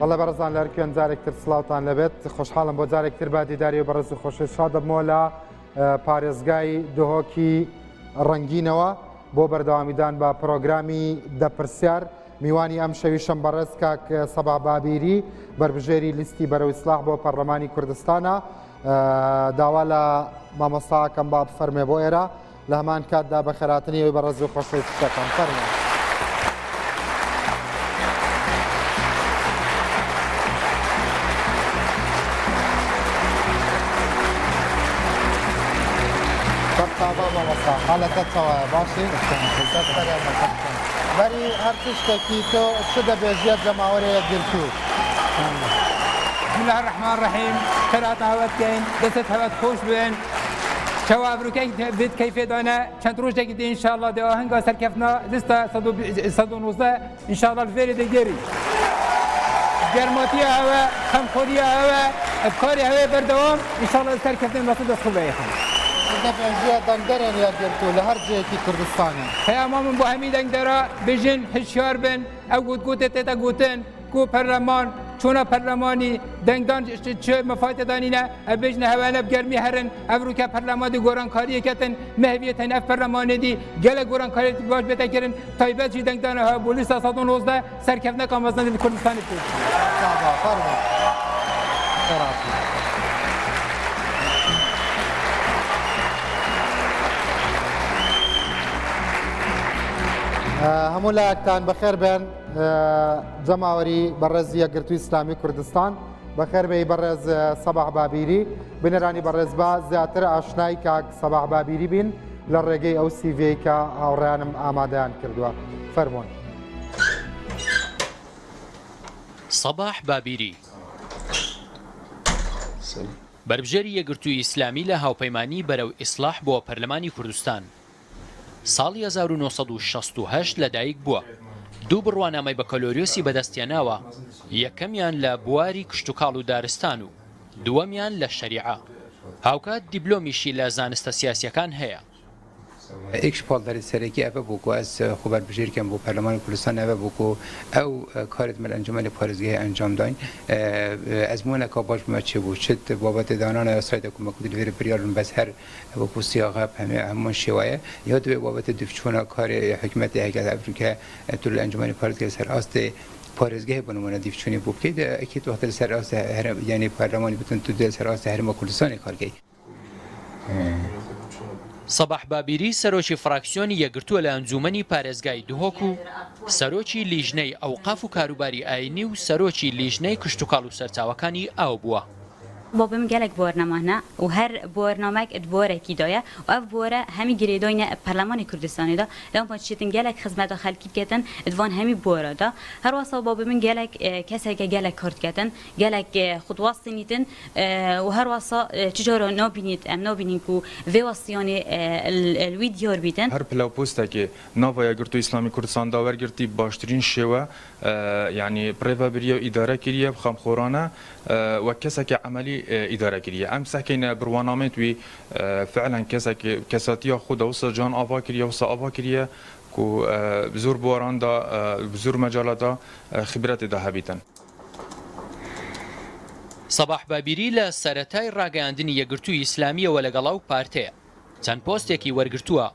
والله بەڕێزان لە هەرکوێن جارێکتر سڵاوتان لەبێت خۆشحاڵم بۆ جارێکتر با دیداری و بەڕێز و خۆشی شادەبمەوە لە پارێزگای دهۆکی ڕەنگینەوە بۆ بەردەوامیدان بە پرۆگرامی دەپرسیار میوانی ئەم شەویشم بەڕێز کاک سەباح بابیری بربژێری لیستی بەرەو ئیسلاح بۆ پەرلەمانی کوردستانە داوا لە مامۆستاکەم با بفەرمێ بۆ ئێرە لە هەمان کاتدا بە خێراتنی ئەوی بەڕێز و خۆشی شتەکەم فەرمێ. حالەکە چاوایە باشی بەری هەر تشتێکی تۆ چ دەبێژێت لە ماوەرەیە گرتو. بسم الله الرحمن الرحيم خيرات هوات كاين دست هوات خوش بين شواب روكي بيت كيف دانا چند روز دي ان شاء الله دو هنگا سركفنا لستا 119 ان شاء الله الفيري دي جري جرماتي هوا خمخوري هوا افكاري هوا بردوام ان شاء الله سركفنا نصد خبايا دەبێژێت دەنگەرێن یا گرتو لە هەر جێکی کوردستانە خەیامامون بۆ هەمی دەنگدەرا بژن هشیار بن ئەو گوتگوتێ تێتە گوتن کو پەرلەمان چۆنە پەرلەمانی دەنگدان چه مەفاتەدانینە ئەبێژنە هەوانە بگەرمی هەرن ئەڤروکە پەرلەمانی گۆرانکاریەکەتن مەهویەتەن ئەف پەرلەمانێدی گەلە گۆرانکاریەتی باش بێتەکردن تایبەتی دەنگدانەوە بۆ لیستا 119 سەرکەوتنە ئامۆزانی کوردستانی کرد. هەموو لایەکتان بەخێر بێن جەماوەری بەڕێز یەکگرتووی ئیسلامی کوردستان بەخێر بێی بەڕێز سەباح بابیری بنەرانی بەڕێز با زیاتر ئاشنای کاک سەباح بابیری بین لە ڕێگەی ئەو سیڤەی کە هاوڕێیانم ئامادەیان کردووە فەرمۆن. سەباح بابیری بربژێری یەکگرتووی ئیسلامی لە هاوپەیمانی بەرەو ئیسلاح بۆ پەرلەمانی کوردستان ساڵی 1968 لەدایک بووە. دوو بڕوانامەی بە کەلۆریۆسی بەدەستیاناوە، یەکەمیان لە بواری کشتتوکاڵ و دارستان و دووەمیان لە شەریعە. هاوکات دیبلۆمیشی لە زانستە سیاسیەکان هەیە. ایکش پالداری سرکی افه بوکو از خبر بشیر کم بو پارلمان کردستان افه بوکو او کارت مل انجمن پارێزگای انجام داین از مونه که باش بمچه بود شد بابت دانان اسرائیل کم کدی ویر پریارن بس هر بوکو سیاقه همون شوایه یاد به بابت دفچونا کار حکومت هیئت افریقا طول انجمن پارێزگای سر است پارێزگای بنمونه دیفچونی بود که اکید وقت سر است یعنی پارلمانی بتون تو دل سر است هر ما کردستان کارگی. سەباح بابیری سەرۆکی فراکسیۆنی یەکگرتووە لە ئەنجومەنی پارێزگای دهۆک و سەرۆکی لیژنەی ئەوقاف و کاروباری ئاینی و سەرۆکی لیژنەی کشتتوکاڵ و سەرچاوەکانی ئاو بووە. بابم گلک بارنامه و هر بارنامه ادواره کی دایا و اف باره همی گریداین پارلمان کردستانی دا لام پاتشیتن گلک خدمت خلکی کتن ادوان همی باره دا هر واسه بابم گلک کسی که گلک کارت کتن گلک خطوات نیتن و هر واسه تجارا نابینید ام نابینین کو و واسیانی الویدیار بیتن هر پلاو پوستا که نوای گرتو اسلامی کردستان داور گرتی باشترین شوا يعني بريفا بريو إدارة كريه بخام خورانة وكسك عملي إدارة كريه أم سكين بروانامت وي فعلا كسك كساتيا خود وصل جان آفا كريه وصل آفا كريه كو بزور بواران دا بزور مجالات دا خبرات دا هبيتن. سەباح بابیری لە سەرەتای ڕاگەیاندنی یەکگرتووی ئیسلامیەوە لەگەڵاو پارتەیە چەند پۆستێکی وەرگرتووە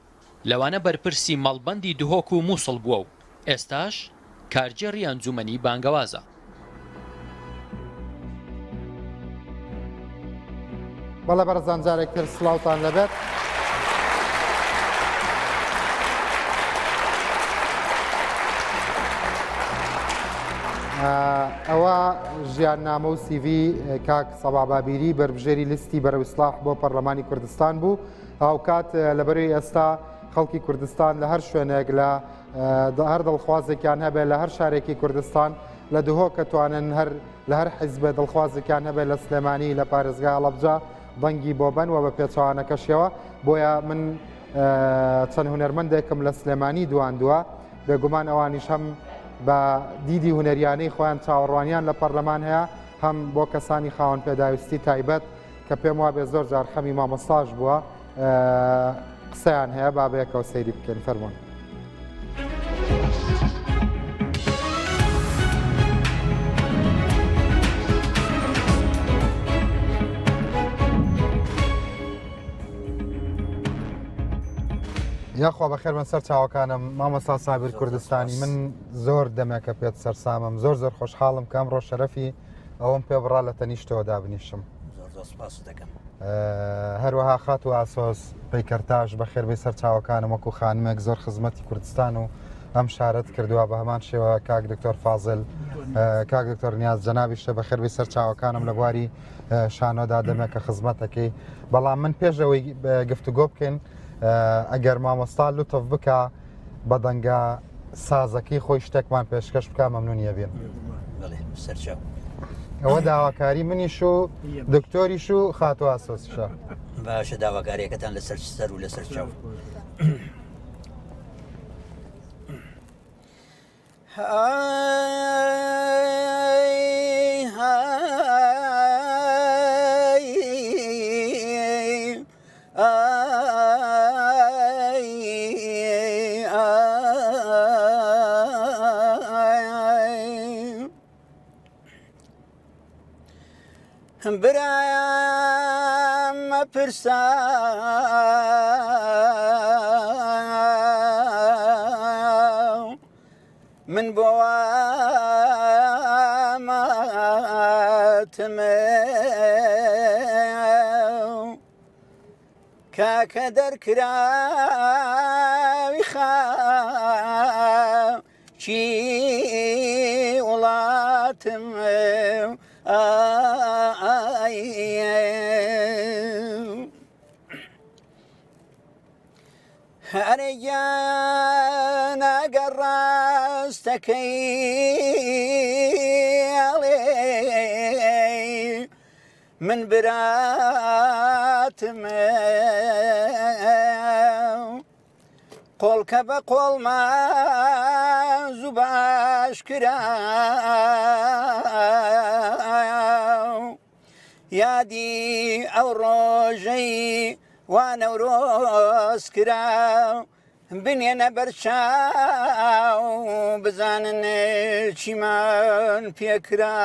لەوانە بەرپرسی مەڵبەندی دهۆک و مووسڵ بووە و ئێستاش کارجێڕی ئەنجومەنی بانگەوازە. بەڵێ بەڕێزان جارێکتر سڵاوتان لەبێت. ئەوە ژیاننامە و سیڤی کاک سەباح بابیری بربژێری لیستی بەرەو ئیسلاح بۆ پەرلەمانی کوردستان بوو. هاوکات لەبەروی ئێستا خەڵکی کوردستان لە هەر شوێنێک لە هەر دڵخوازێکیان هەبێت لە هەر شارێکی کوردستان لە دهۆ کە توانن لە هەر حیزبێ دڵخوازێکیان هەبێت لە سلێمانی لە پارێزگای هەڵەبجە بەنگی بۆ بن و بە پێچەوانەکەشیەوە بۆیە من چەند هونەرمەندێکم لە سلێمانی دواندووە بێگومان ئەوانیش هەم بە دیدی هونەریانەی خۆیان چاوەڕوانیان لە پەرلەمان هەیە هەم بۆ کەسانی خاوەن پێداویستی تایبەت کە پێم وابێ زۆر جار خەمی مامۆستاژ بووە قسەیان هەیە بابەیەکەوە سەیری بکەین فەرمۆن. یاخوا بەخێر من سەر چاوەکانم مامەستا سابیر کوردستانی من زۆر دەمێکە پێت سەرسامم زۆر خۆشحاڵم کام ڕۆژ شەرەفی ئەوم پێ بڕا لە تەنیشتەوە دابنیشم هەروەها خات و ئاسۆس پەیکەرتاش بەخێربێ سەر چاوەکانم وەکو خانمێک زۆر خزمەتی کوردستان و ئەم شارەت کردووە بە هەمان شێوە کاک دکتۆر فازل کاک دکتۆر نیاز جەنابیشتە بەخێربێ سەر چاوەکانم لە بواری شانۆدا دەمێکە خزمەتەکەی بەڵام من پێشەوەی گفتوگۆ بکەین ئەگەر مامۆستا لوتف بکە بە دەنگە سازەکەی خۆی شتێکمان پێشکەش بکە مەمنونیە بێن ئەوە داواکاری منیش و دکتۆریش و خات و ئاسۆسیشە باشە داواکاریەکەتان لەسەر سەر و لەسەر چاو برایم مپرسا من بواماتمه کاکە دەرکراوی خاچی وڵاتم هەرەیان ئەگەر ڕاستەکەی من براتم قۆڵکە بە قۆڵما زوو باش کرا یادی ئەو ڕۆژەی وانەورۆز کرا بنێنە بەرچاو بزانن چیمان پێکرا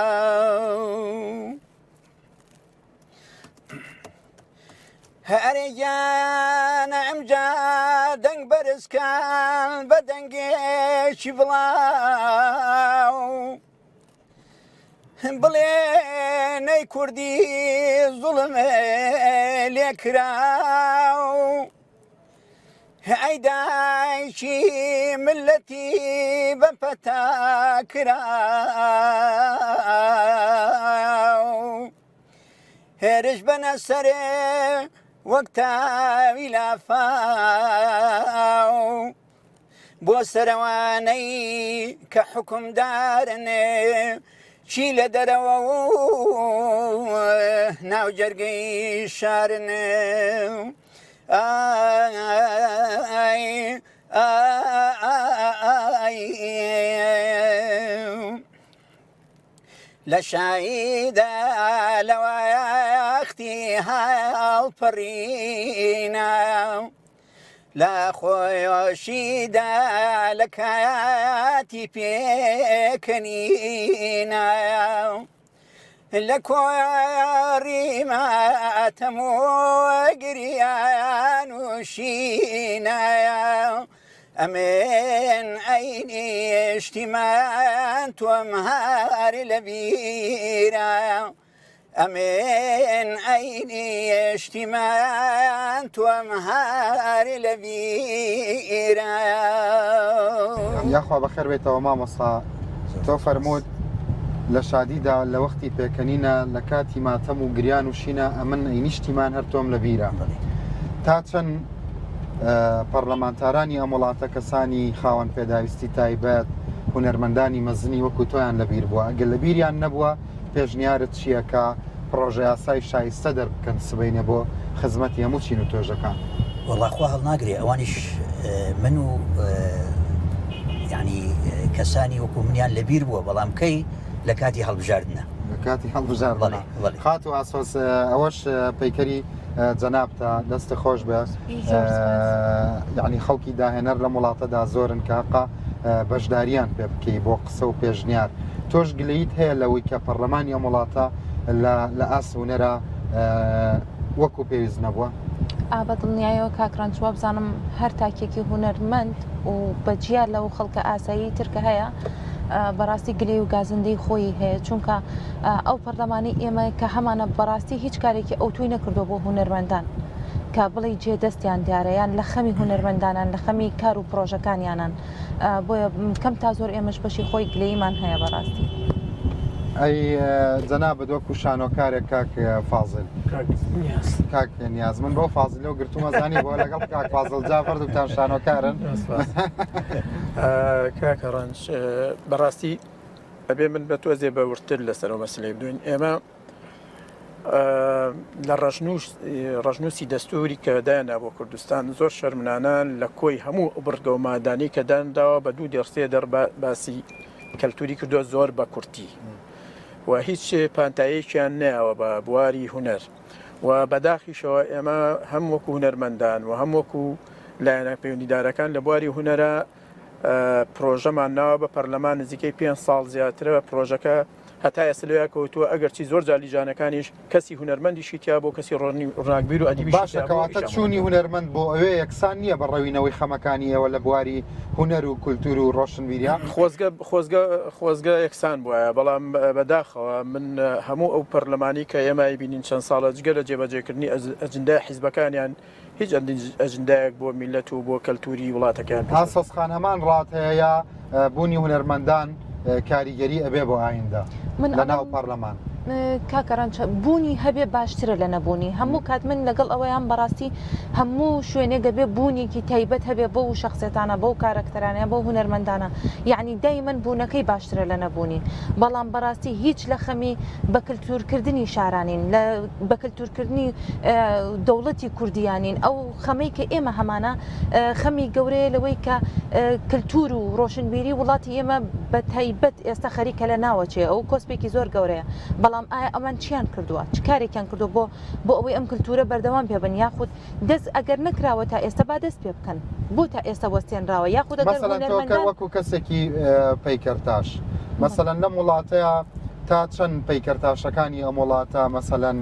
هەرێیان ئەمجا دەنگ بەرزکان بە دەنگێکی بڵاو بڵێ نەی کوردی زوڵمە لێکراو ئەی دایکی ملەتی بەپەتا کراو هێرش بەنە سەرێ وەک تاوی لافاو بۆ سەرەوانەی کە حکومدارنێ چی لە دەرەوە و ناو جەرگەی شارنێ لە شایدا لەوەختی هەڵپەڕینە لە خۆشیدا لە کاتی پێکەنینە لە کۆڕی ماتەم و گریان و شینایە ئەمێن ئەینیشتیمان تۆم هەر لە بیرایە ئەمێن ئەینیشتیمان تۆم هەر لە بیرایە یاخوا بەخێر بێتەوە مامۆستا تۆ فەرمووت لە شادیدا لە وەختی پێکەنینە لە کاتی ماتەم و گریان و شینە ئەمن ئەینیشتیمان هەر تۆم لە بیرە تا چەند پەرلەمانتارانی ئەم وڵاتە کەسانی خاوەن پێداویستی تایبەت هونەرمەندانی مەزنی وەکو تۆیان لەبیر بووە ئەگەر لە بیریان نەبووە پێشنیارت چییە کە پرۆژە یاسای شایستە دەربکەن سبەینە بۆ خزمەتی هەموو چین و تۆژەکان وەڵاخوا هەڵناگرێ ئەوانیش من و ینی کەسانی وەکو منیان لەبیر بووە بەڵام کەی لە کاتی هەڵبژاردنە لە کاتی هەڵبژاردنە خات و ئاسۆس ئەوەش پەیکەری جەنابتە دەستە خۆش بێ یعنی خەڵکی داهێنەر لە وڵاتەدا زۆرن کاقا بەشداریان پێ بکەی بۆ قسە و پێشنیار تۆش گلەیت هەیە لەوەی کە پەرلەمانی ئەم وڵاتە لە ئاس هونەرە وەکو پێویست نەبووە ئابە دڵنیایەوە کاکرانچوە بزانم هەر تاکێکی هوەرمەند و بەجیار لەو خەڵکە ئاسایی ترکە هەیە بەڕاستی گلێ و گازندەی خۆی هەیە چونکە ئەو پەرلەمانی ئێمە کە هەمانە بەڕاستی هیچ کارێکی ئەو توی نەکردو بۆ هوەرمەندان کە بڵی جێدەستیان دیارەیان لە خەمی هوەرمەندانان لە خەمی کار و پرۆژەکانیانان بۆیە کەم تا زۆر ئێمەش بەشی خۆی گلەیمان هەیە بەڕاستی. ئەی جەناب بەدوەکو شانۆکارێک کاک فازل کاک نیاز من بۆ فازلە و گرتومە زانی بۆ لەگەڵ کاک فازل جافەر دوتان شانۆکارن کاکە ڕەنج بەڕاستی ئەبێ من بە تۆزێ بەورتر لەسەر مەسلەی بدوین ئێمە لە ڕژنووسی دەستوری کە دایانە بۆ کوردستان زۆر شەرمنانە لە کۆی هەموو بڕگە و مادانی کە دانراوە بە دوو دەرسێ باسی کەلتوری کردووە زۆر بە کورتی و هیچ پانتاییەکیان نایەوە بە بواری هوەر و بەداخیشەوە ئێمە هەم وەکو هوەرمەندان و هەم وەکو لایەنە پەیوەندیدارەکان لە بواری هوەرە پرۆژەمان ناوە بە پەرلەمان نزیکەی 5 ساڵ زیاترەوە پرۆژەکە هەتا ئێسلەیە کەوتووە ئەگەرچی زۆر جالیجانەکانیش کەسی هوەرمەندیشی تیا بۆ کەسی ڕاگبیر و ئەدیبی باشەکەواتە چوونی هوەرمەند بۆ ئەوەیە یەکسان نییە بە ڕەوینەوەی خەمەکانی ئێوە لە بواری هوەر و کولتور و ڕۆشنبیریان خۆزگە یەکسان بووە بەڵام بەداخەوە من هەموو ئەو پەرلەمانی کە ئێمە بینین چەند ساڵە جگە لە جێبەجێکردنی ئەجندای حیزبەکانیان هیچ ئەجندایەک بۆ میلەت و بۆ کەلتوری وڵاتەکان ئاسەسخان هەمان ڕات هەیە بوونی هوەرمەندان کاریگەری ئەبێ بۆ ئایندا لە ناو پەرلەمان کاکەڕەنچ بوونی هەبێ باشترە لە نەبوونی هەموو کات من لەگەڵ ئەوەیان بەڕاستی هەموو شوێنێک دەبێ بوونێکی تایبەت هەبێ بۆ و شخصێتانە بۆ کارکتەرانە بۆ هوەرمەندانە یعنی دایمەن بوونەکەی باشترە لە نەبوونی بەڵام بەڕاستی هیچ لە خەمی بە کللتورکردنی شارانین لە بە کللتورکردنی دەوڵەتی کوردیانین ئەو خەمەی کە ئێمە هەمانە خەمی گەورەیە لەوەی کە کللتور و ڕۆشنبیری وڵاتی ئێمە بە تایبەت ئێستا خەریکە لە ناوەچێ ئەو کۆسپێکی زۆر گەورەیە بەڵام ئایا ئەمان چیان کردووە چ کارێکیان کردو بۆ ئەوەی ئەم کللتورە بەردەوام پێبن یاخود دەست ئەگەر نکراوە تا ئێستا با دەست پێ بکەن بۆ تا ئێستا وەستێنراوە یاخود وەکو کەسێکی پەیکەرتاش مەسەلەن لەم وڵاتەیە تا چەند پەیکەرتاشەکانی ئەم وڵاتە مەسەلەن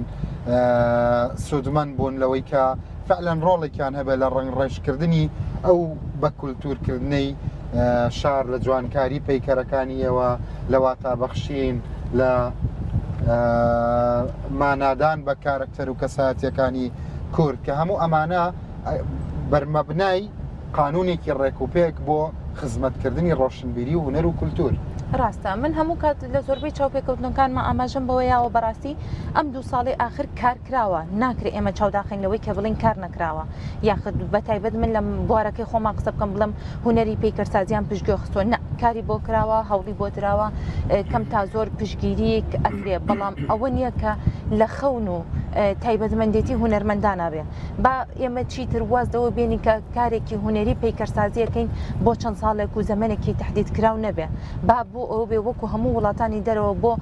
سوودمەند بوون لەوەی کە فعلەن ڕۆڵێکیان هەبێت لە ڕنگ ڕێژکردنی ئەو بە کولتورکردنەی شار لە جوانکاری پەیکەرەکانی ئێوە لە واتابەخشین لە مانادان بە کارکتەر و کەسایەتیەکانی کورد کە هەموو ئەمانە بەرمەبنای قانونێکی ڕێکوپێک بۆ خزمەتکردنی ڕۆشنبیری و هوەر و کولتور ڕاستە من هەموو کات لە زۆربەی چاوپێکەوتنەکانمە ئاماژەم بەوەیەوە بەڕاستی ئەم 2 ساڵی آخر کار کراوە ناکرێت ئێمە چاوداخینەوەی کە بڵین کار نەکراوە یاخود بە تایبەت من لە بوارەکەی خۆمان قسە بکەم بڵم هوەری پێیکەرسازیان پشتگوێ خستۆ نە کاری بۆ کراوە هەوڵی بۆ درراوە کەم تا زۆر پشگیری ئەکرێ بەڵام ئەوە نییە کە لە خەون و تایبەتمەندێتی هوەرمەندانە بێ با ئێمە چیتر وازدەوە بێنی کە کارێکی هوەری پەیکەرسازیەکەین بۆ چەند ساڵێک و زەمانێکی تهدید کراو نەبێ با بۆ ئەو بێ وەکو هەموو وڵاتانی دەرەوە بۆ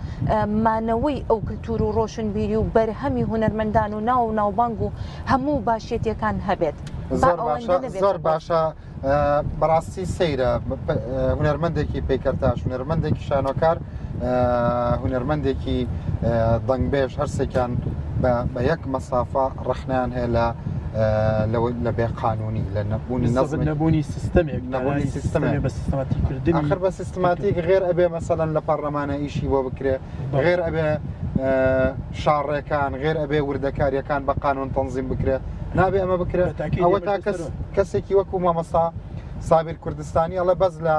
مانەوەی ئەو کللتور و ڕۆشنبیری و بەرهەمی هوەرمەندان و ناو ناوبانگ و هەموو باشێتیەکان هەبێت زۆر باشە بەڕاستی سەیرە هوەرمەندێکی پەیکەرتاش هوەرمەندێکی شانۆکار هوەرمەندێکی دەنگبێژ هەرسێکیان بە یەک مەسافە ڕەخنیان هەیە لە بێقانونی لە نەبوونی سیستەمێک آخر بە سیستماتیک غێر ئەبێ مەسەلەن لە پەرلەمانە ئیشی بۆ بکرێ غێر ئەبێ شاڕێکان غێر ئەبێ وردەکاریەکان بە قانون تەنزیم بکرێ نابێ ئەمە بکرێت ئەوە تا کەسێکی وەکو مامەستا سابیر کوردستانی ئەڵە بەس لە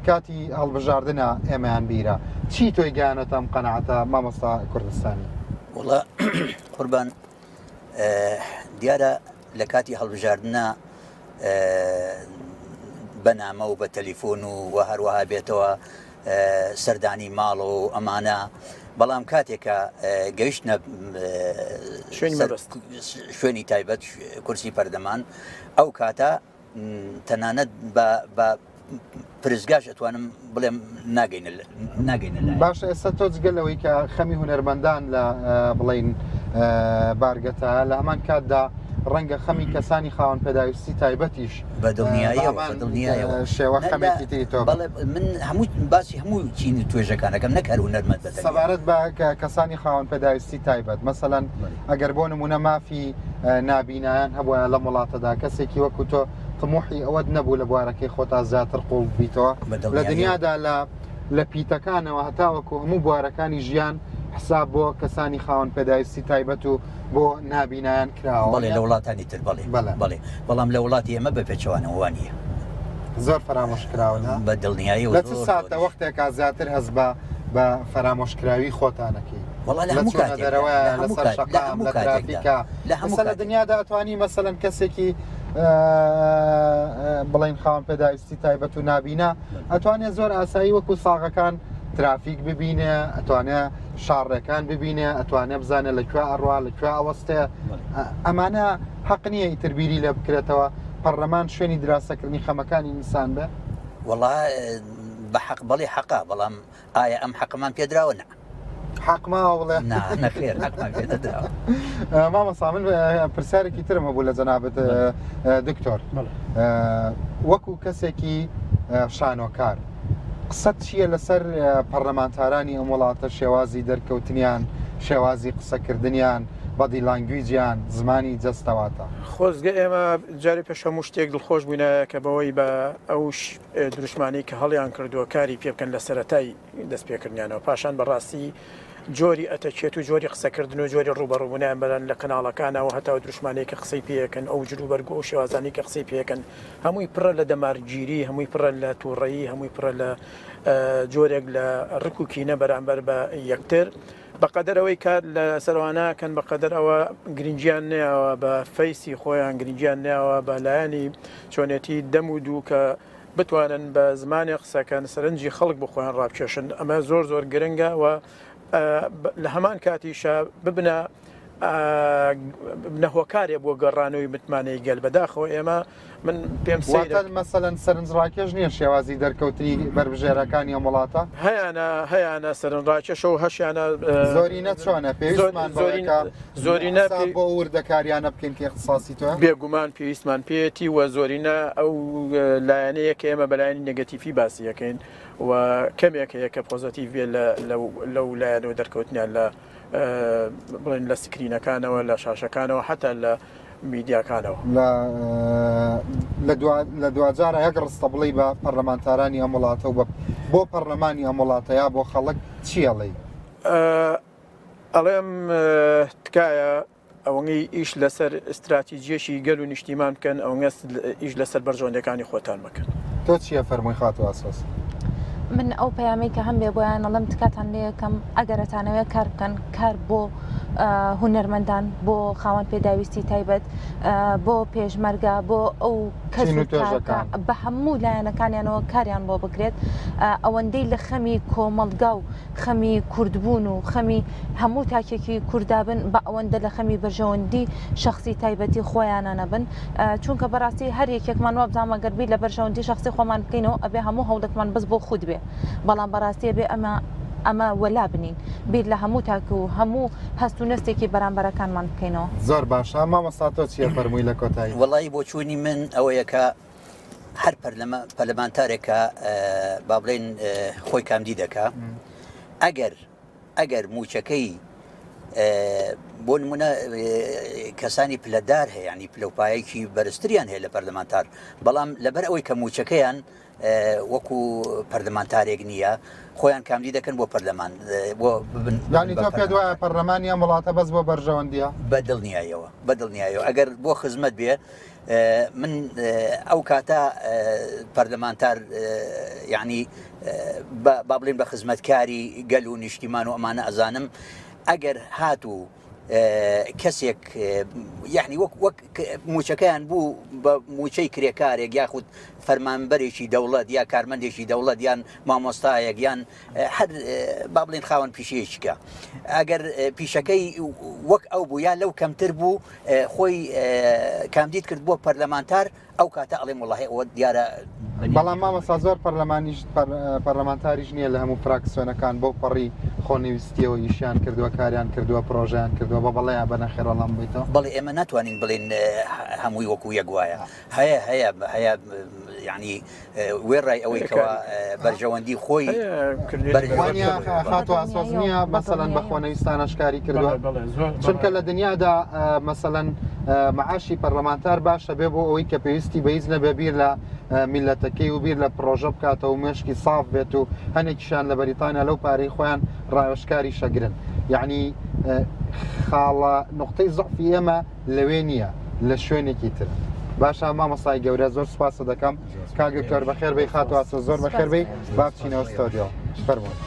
کاتی هەڵبژاردنە ئێمەیان بیرە چی تۆی گیانەتە ئەم قەنەعەتە مامۆستا کوردستانی وڵا قوربان دیارە لە کاتی هەڵبژاردنە بەنامە و بە تەلیفۆن و هەروەها بێتەوە سەردانی ماڵ و ئەمانە بەڵام کاتێکە گەیشتە شوێنی تایبەت کورسی پەردەمان ئەو کاتە تەنانەت بە پرزگاش ئەتوانم بڵێم ناگەینە باشە ئێستا تۆ جگەلەوەی کە خەمی هوەرمەندان لە بڵین بارگەتە لە هەمان کاتدا ڕەنگە خەمی کەسانی خاوەن پێداویستی تایبەتیش بەدڵنیایەوە شێوە خەمێکی تری تۆ من هەموو باسی هەموو چین توێژەکانەکەم نەکار و نەرمەت بە سەبارەت بە کەسانی خاوەن پێداویستی تایبەت مەسەڵەن ئەگەر بۆ نمونە مافی نابینایان هەبووە لە وڵاتەدا کەسێکی وەکو تۆ طموحی ئەوەت نەبوو لە بوارەکەی خۆتا زیاتر قوڵ بیتەوە لە دنیادا لە پیتەکانەوە هەتاوەکو هەموو بوارەکانی ژیان حساب بۆ کەسانی خاوەن پێداویستی تایبەت و بۆ نابینایان کراوە بەڵێ لە وڵاتانی تر بەڵێ بەڵام لە وڵاتی ئێمە بە پێچوانەوە نییە زۆر فرامۆشکراونە بە دڵنیایی لە چ ساتە وەختێکا زیاتر هەز بە فرامۆشکراوی خۆتانەکەی دەرەوە لەسەر شەقام لە ترافیکە لە دنیادا ئەتوانی مەسەلەن کەسێکی بڵین خاوەن پێداویستی تایبەت و نابینە ئەتوانێت زۆر ئاسایی وەکو ساغەکان ترافیک ببینێ ئەتوانێت شارڕێکان ببینێ ئەتوانێت بزانێت لەکوێ ئەڕوا لەکوێ ئەوەستێ ئەمانە حەق نییە ئیتربیری لێ بکرێتەوە پەرلەمان شوێنی دراسەکردنی خەمەکانی ئینسان بێ وڵا بە حەق بەڵێ حەقا بەڵام ئایا ئەم حەقمان پێدراوە نە حەقماوەڵێ نەخێر حەقمان پێدراوە مامەسا من پرسیارێکی ترم هەبوو لە جەنابەت دکتۆر وەکو کەسێکی شانۆکار قسەت چییە لەسەر پەرلەمانتارانی ئەم وڵاتە شێوازی دەرکەوتنیان شێوازی قسەکردنیان بەدی لانگویجیان زمانی جەستەواتە خۆزگە ئێمە جارێ پێش هەموو شتێک دڵخۆش بووینە کە بەوەی بە ئەو دروشمانی کە هەڵیان کردووە کاری پێ بکەن لە سەرەتای دەستپێکردنیانەوە پاشان بەڕاستی جۆری ئەتەچێت و جۆری قسەکردن و جۆری ڕوبەڕووبوونیان بەرن لە کەناڵەکانەوە هەتا دروشمانەیە کە قسەی پێەکەن ئەو جروبەرگ و شێوازانی کە قسەی پێەکەن هەمووی پڕە لە دەمارگیری هەمووی پڕە لە تووڕەیی هەمووی پڕە لە جۆرێک لە ڕکوکینە بەرامبەر بە یەکتر بەقەدەرەوەی کار لە سەروانەکەن بەقەدەر ئەوە گرنگیان نێەوە بە فەیسی خۆیان گرنگیان نێەوە بە لایەنی چۆنێتی دەم و دوو کە بتوانن بە زمانی قسەکەن سەرنجی خەڵک بخۆیان ڕابکێشن ئەمە زۆر گرنگە و لە هەمان کاتیشە ببنە نەهۆکارێ بۆ گەڕانەوەی متمانەی گەل بەداخەوە ئێمە من پێم مەسەلەن سەرنجڕاکێش نییە شێوازی دەرکەوتنی بربژێرەکانی ئەم وڵاتە هەیەە سەرنجڕاکێشە و هەشیانە زۆری نەچۆنە پێویستمان زۆرینە بۆ وردەکاریانە بکەین کە اختصاسی تۆ بێگومان پێویستمان پێێتی وە زۆرینە ئەو لایەنەیە کە ئێمە بەلایەنی نەگەتیفی باسیەکەین و کەمێک یەکە پۆزیتیڤێ لەو لایەنەوە دەرکەوتنیان لە بڵێن لە سکرینەکانەوە لە شاشەکانەوە حتا لە میدیاکانەوە لە دوجارە یەک ڕستە بڵی بە پەرلەمانتارانی ئەم وڵاتە و بۆ پەرلەمانی ئەم وڵاتەیە بۆ خەڵک چیەڵێ ئەڵێم تکایە ئەوەی ئیش لەسەر استراتیجیەشی گەل و نیشتیمان بکەن ئەوە ئیش لەسەر بەرژۆندەکانی خۆتان بکەن تۆ چییە فەرمووی خاتوە ئاساس من ئەو پەیامی کە هەم بێ بۆیان ئەڵم تکاتان لێ یەکەم ئەگەرەتانەوەی کار بکەن کار بۆ هونەرمەندان بۆ خاوەن پێداویستی تایبەت بۆ پێشمەرگە بۆ ئەو کەس بە هەموو لایەنەکانیانەوە کاریان بۆ بکرێت ئەوەندەی لە خەمی کۆمەڵگا و خەمی کوردبوون و خەمی هەموو تاکێکی کوردابن بە ئەوەندە لە خەمی بەرژەوەندی شخصی تایبەتی خۆیانانە بن چونکە بەڕاستی هەر یەکێکمان وابزانمە گەربی لە بەرژەوەندی شخصی خۆمان بکەینەوە ئەبێ هەموو هەوڵێکمان بەس بۆ خود بێ بەڵام بەڕاستیە بێ ئەمە وەلا بنین بیر لە هەموو تاکە و هەموو هەست و نستێکی بەرامبەرەکانمان بکەینەوە زۆر باشە مامەستا تۆ چیە فەرمووی لە کۆتایی وەڵی بۆ چوونی من ئەوەیە کە هەر پەرلەمانتارێکە با بڵێن خۆی کامدی دەکا ئەگەر موچەکەی بۆ نمونە کەسانی پلەدار هەیە ینی پلەپایەکی بەرزتریان هەیە لە پەرلەمانتار بەڵام لەبەر ئەوەی کە موچەکەیان وەکو پەرلەمانتارێک نییە خۆیان کاملی دەکەن بۆ پەرلەمان ینی تۆ پێ دوایە پەرلەمانی ئەم وڵاتە بەس بۆ بەرژەوەندیە بەدڵنیایەوە ئەگەر بۆ خزمەت بێ من ئەو کاتە پەرلەمانتار یعنی با بڵێن بە خزمەتکاری گەل و نیشتیمان و ئەمانە ئەزانم ئەگەر هاتوو کەسێک یعنی وەک موچەکەیان بوو بە موچەی کرێکارێک یاخود فەرمانبەرێکی دەوڵەت یا کارمەندێکی دەوڵەت یان مامۆستایەک یان هەر با بڵێن خاوەن پیشەیەکە ئەگەر پیشەکەی وەک ئەو بوو یا لەو کەمتر بوو خۆی کامدیت کرد بۆ پەرلەمانتار ئەو کاتە ئەڵێم وڵاهی ئەوە دیارە بەڵام مامەستا زۆر پەرلەمانتاریش نییە لە هەموو فراکسیۆنەکان بۆ پەڕی خۆنویستیەوە ئیشیان کردووە کاریان کردووە پرۆژیان کردووە بە بەڵێیان بەنەخێڕەڵام بێتەوە بەڵێ ئێمە ناتوانین بڵێن هەمووی وەکو یەک وایە هەیە ینی وێڕای ئەوەی کەەوە بەرژەوەندی خۆی خاتو ئاسۆز نییە مەسەلەن بە خۆنەویستان ئەشکاری کردووە چونکە لە دنیادا مەسەلەن معاشی پەرلەمانتار باشە بێ بۆ ئەوەی کە پێویستی بەهیچ نەبێ بیر لە میلەتەکەی و بیر لە پرۆژە بکاتەوە و مێشکی ساف بێت و هەنێکیشان لە بەریتانیا لەو پارەی خۆیان ڕایۆشکاری شەگرن یعنی خاڵە نقطەی زەعفی ئێمە لەوێ نییە لە شوێنێکی تر باشە مامەسای گەورە زۆر سوپاسە دەکەم کاگەکتۆر بەخێر بەی خاتو ئاسۆز زۆر بەخێر بەی با بچینەوە ستۆدیۆ فەرمووی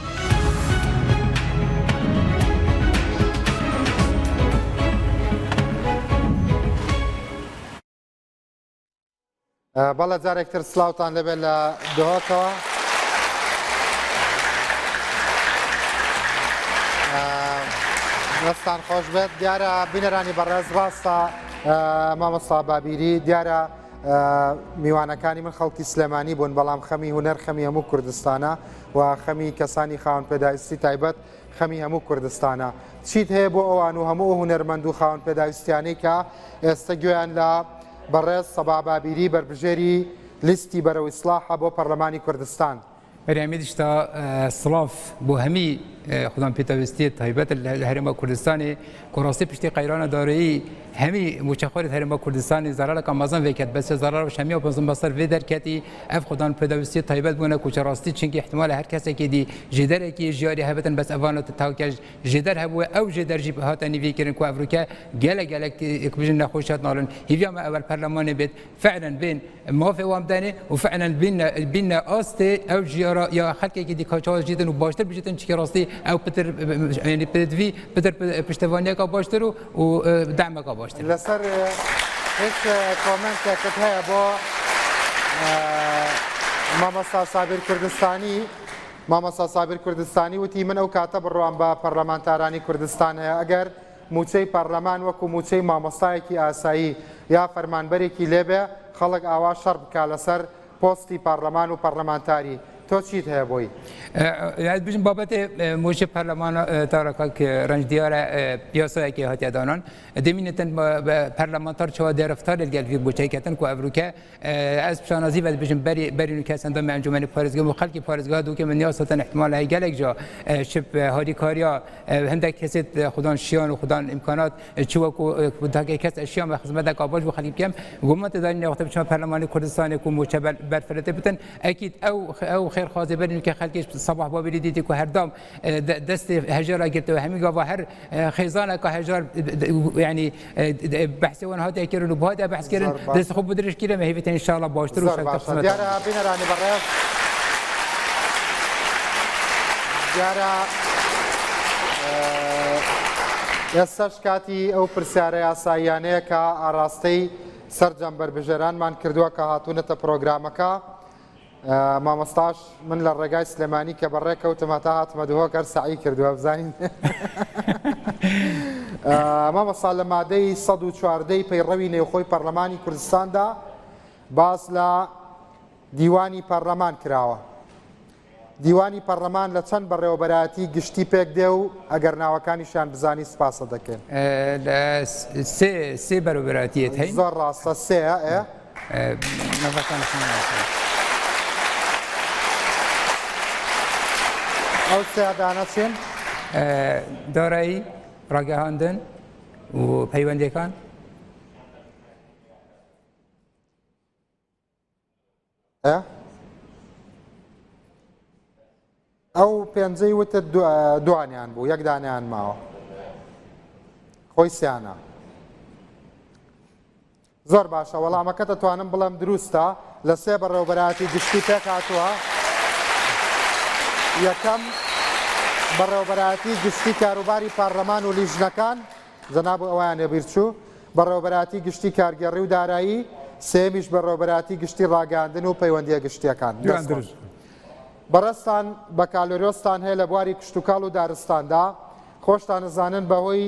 بەڵە جارێکتر سلااوان لەبێت لە دۆهاتەوە دەستان خۆش بێت دیارە بینەرانی بەڕێز ڕاستە مامەستا بابیری دیارە میوانەکانی من خەڵکی سلێمانی بوون بەڵام خەمی هونەر خەمی هەموو کوردستانە و خەمی کەسانی خاوەن پێداویستی تایبەت خەمی هەموو کوردستانە چیت هەیە بۆ ئەوان و هەموو هونەرمەند و خاوەن پێداویستیانەی کە ئێستا گوێیان لە بەڕێز سەبا بابیری بربژێری لیستی بەرەو ئیسلاحە بۆ پەرلەمانی کوردستان بەریامی دیشتا سلااف بۆ هەمی خوددان پێتەویستی تایبەت لە هەرێما کوردستانی کۆڕاستی پشتی قەیرانە دارایی هەمی موچەخۆری هەرێما کوردستانی زارارەکە مەزن وێکێت بەسێ زارار و شەمی و پەنجم بەسەر وێ دەرکەتی ئەف خوددان پێدەویستی تایبەت بوونە کوچەڕاستی چونکی احتمال هەر کەسێکی دی ژێدەرێکی ژیاری هەبێتن بەس ئەوانە تاوکەش ژێدەر هەبووە ئەو ژێدەرژی هاتە نیویکردن کو ئەفریقا گەلک بژن نەخۆشات ناڵن هیویامە ئەوەل پەرلەمانێ بێت فعلا بین موافق وامدانێ و فعلا بین ئاستێ ئەو ژیارە یا خەڵکێکی دی کاچاوە ژیدن و باشتر بژێتن چکی ڕاستی ئەو پتر ینی پێدوی پتر پشتیوانیەکە باشتر و دامەکە باشتر لەسەر هیچ کۆمنتێکت هەیە بۆ مامەستا سابر کوردستانی وتی من ئەو کاتە بڕوان بە پەرلەمانتارانی کوردستان هەیە ئەگەر موچەی پەرلەمان وەکو موچەی مامۆستایەکی ئاسایی یا فەرمانبەرێکی لێبێ خەڵک ئاوا شەڕ بکا لەسەر پۆستی پارلەمان و پەرلەمانتاری تۆ چیت هەیە بۆی؟ بژم بابەتێ موچە پەرلەمانە تاڕەکە ڕنج دیارە پیاسایەکی هاتیادانان دەمینێتن پەرلەمانتار چوا دێرەفتار لەگەلوی بۆچەیکەتن کو ئەڤروکە ئەس پیشانازی بەد بژم بەرین و کەسەندە ئەنجومەنی پارێزگا و خەڵکی پارێزگا دووکە من نیاسەتەن احتمال هەیە گەلێک جا شب هاریکاریا هەندێک کەسێت خوددان شیان و خوددان ئیمکانات چوەکو داگەی کەس ئەشیان بە خزمەتێکا باش بۆ خەڵکی بکەم گومەتە دانی وەختە بچمە پەرلەمانی کوردستانی و موچە بەرفرەتە بتن ئەکید ئەو خێرخوازی بەرین کە خەڵکیش سەباح بابیری دیتی کو هەردام دەستی هەژارا گرتەوە هەمی گاوا هەر خێزانێکە هەژار ینی بەحسیەوەن هاتیە کردن و بۆ هاتیە بەحسکردن دەست خۆ بدرش کردمە هیوێتەن ئینشاءالله باشتر و دیارە بینەرانی بەڕێز دیارە ئێستاش کاتی ئەو پرسیارە یاساییانەیە کە ئاراستەی سەرجەم بربژێرانمان کردووە کە هاتوونەتە پرۆگرامەکە مامۆستاش من لە ڕێگای سلێمانی کە بەڕێکەوتم هەتا هاتمە دووەکەر سعی کردووە بزانین مامۆستا لە مادەی 114 پەیڕەوی نێوخۆی پەرلەمانی کوردستاندا باس لە دیوانی پەرلەمان کراوە دیوانی پەرلەمان لە چەند بەڕێوەبەرایەتی گشتی پێک دێ و ئەگەر ناوەکانیشان بزانی سپاسە دەکەن سێ بەرەوبەرایەتیەت هەین زۆر ڕاستە سێە ئەو سێدانە چێن دارایی ڕاگەهاندن و پەیوەندەکان ئەو پێنجەی وتە دوانیان بوو یەک دانیان ماوە خۆی سیانە زۆر باشە وەڵامەکە دەتوانم بڵێم دروستە لە سێ بەڕێوەبەرایەتی گشتی پێک هاتووە یەکەم بەڕێوەبەرایەتی گشتی کاروباری پارلەمان و لیژنەکان جەناب ئەویان ێبیرچوو بەڕێوەبەرایەتی گشتی کارگەڕی و دارایی سێمیش بەڕێوەبەراتی گشتی ڕاگەاندن و پەیوەندیە گشتیەکان بەڕستان بە کالۆرۆستان هەیە لە بواری کشتتوکاڵ و دارستاندا خۆشتان نزانن بەهۆی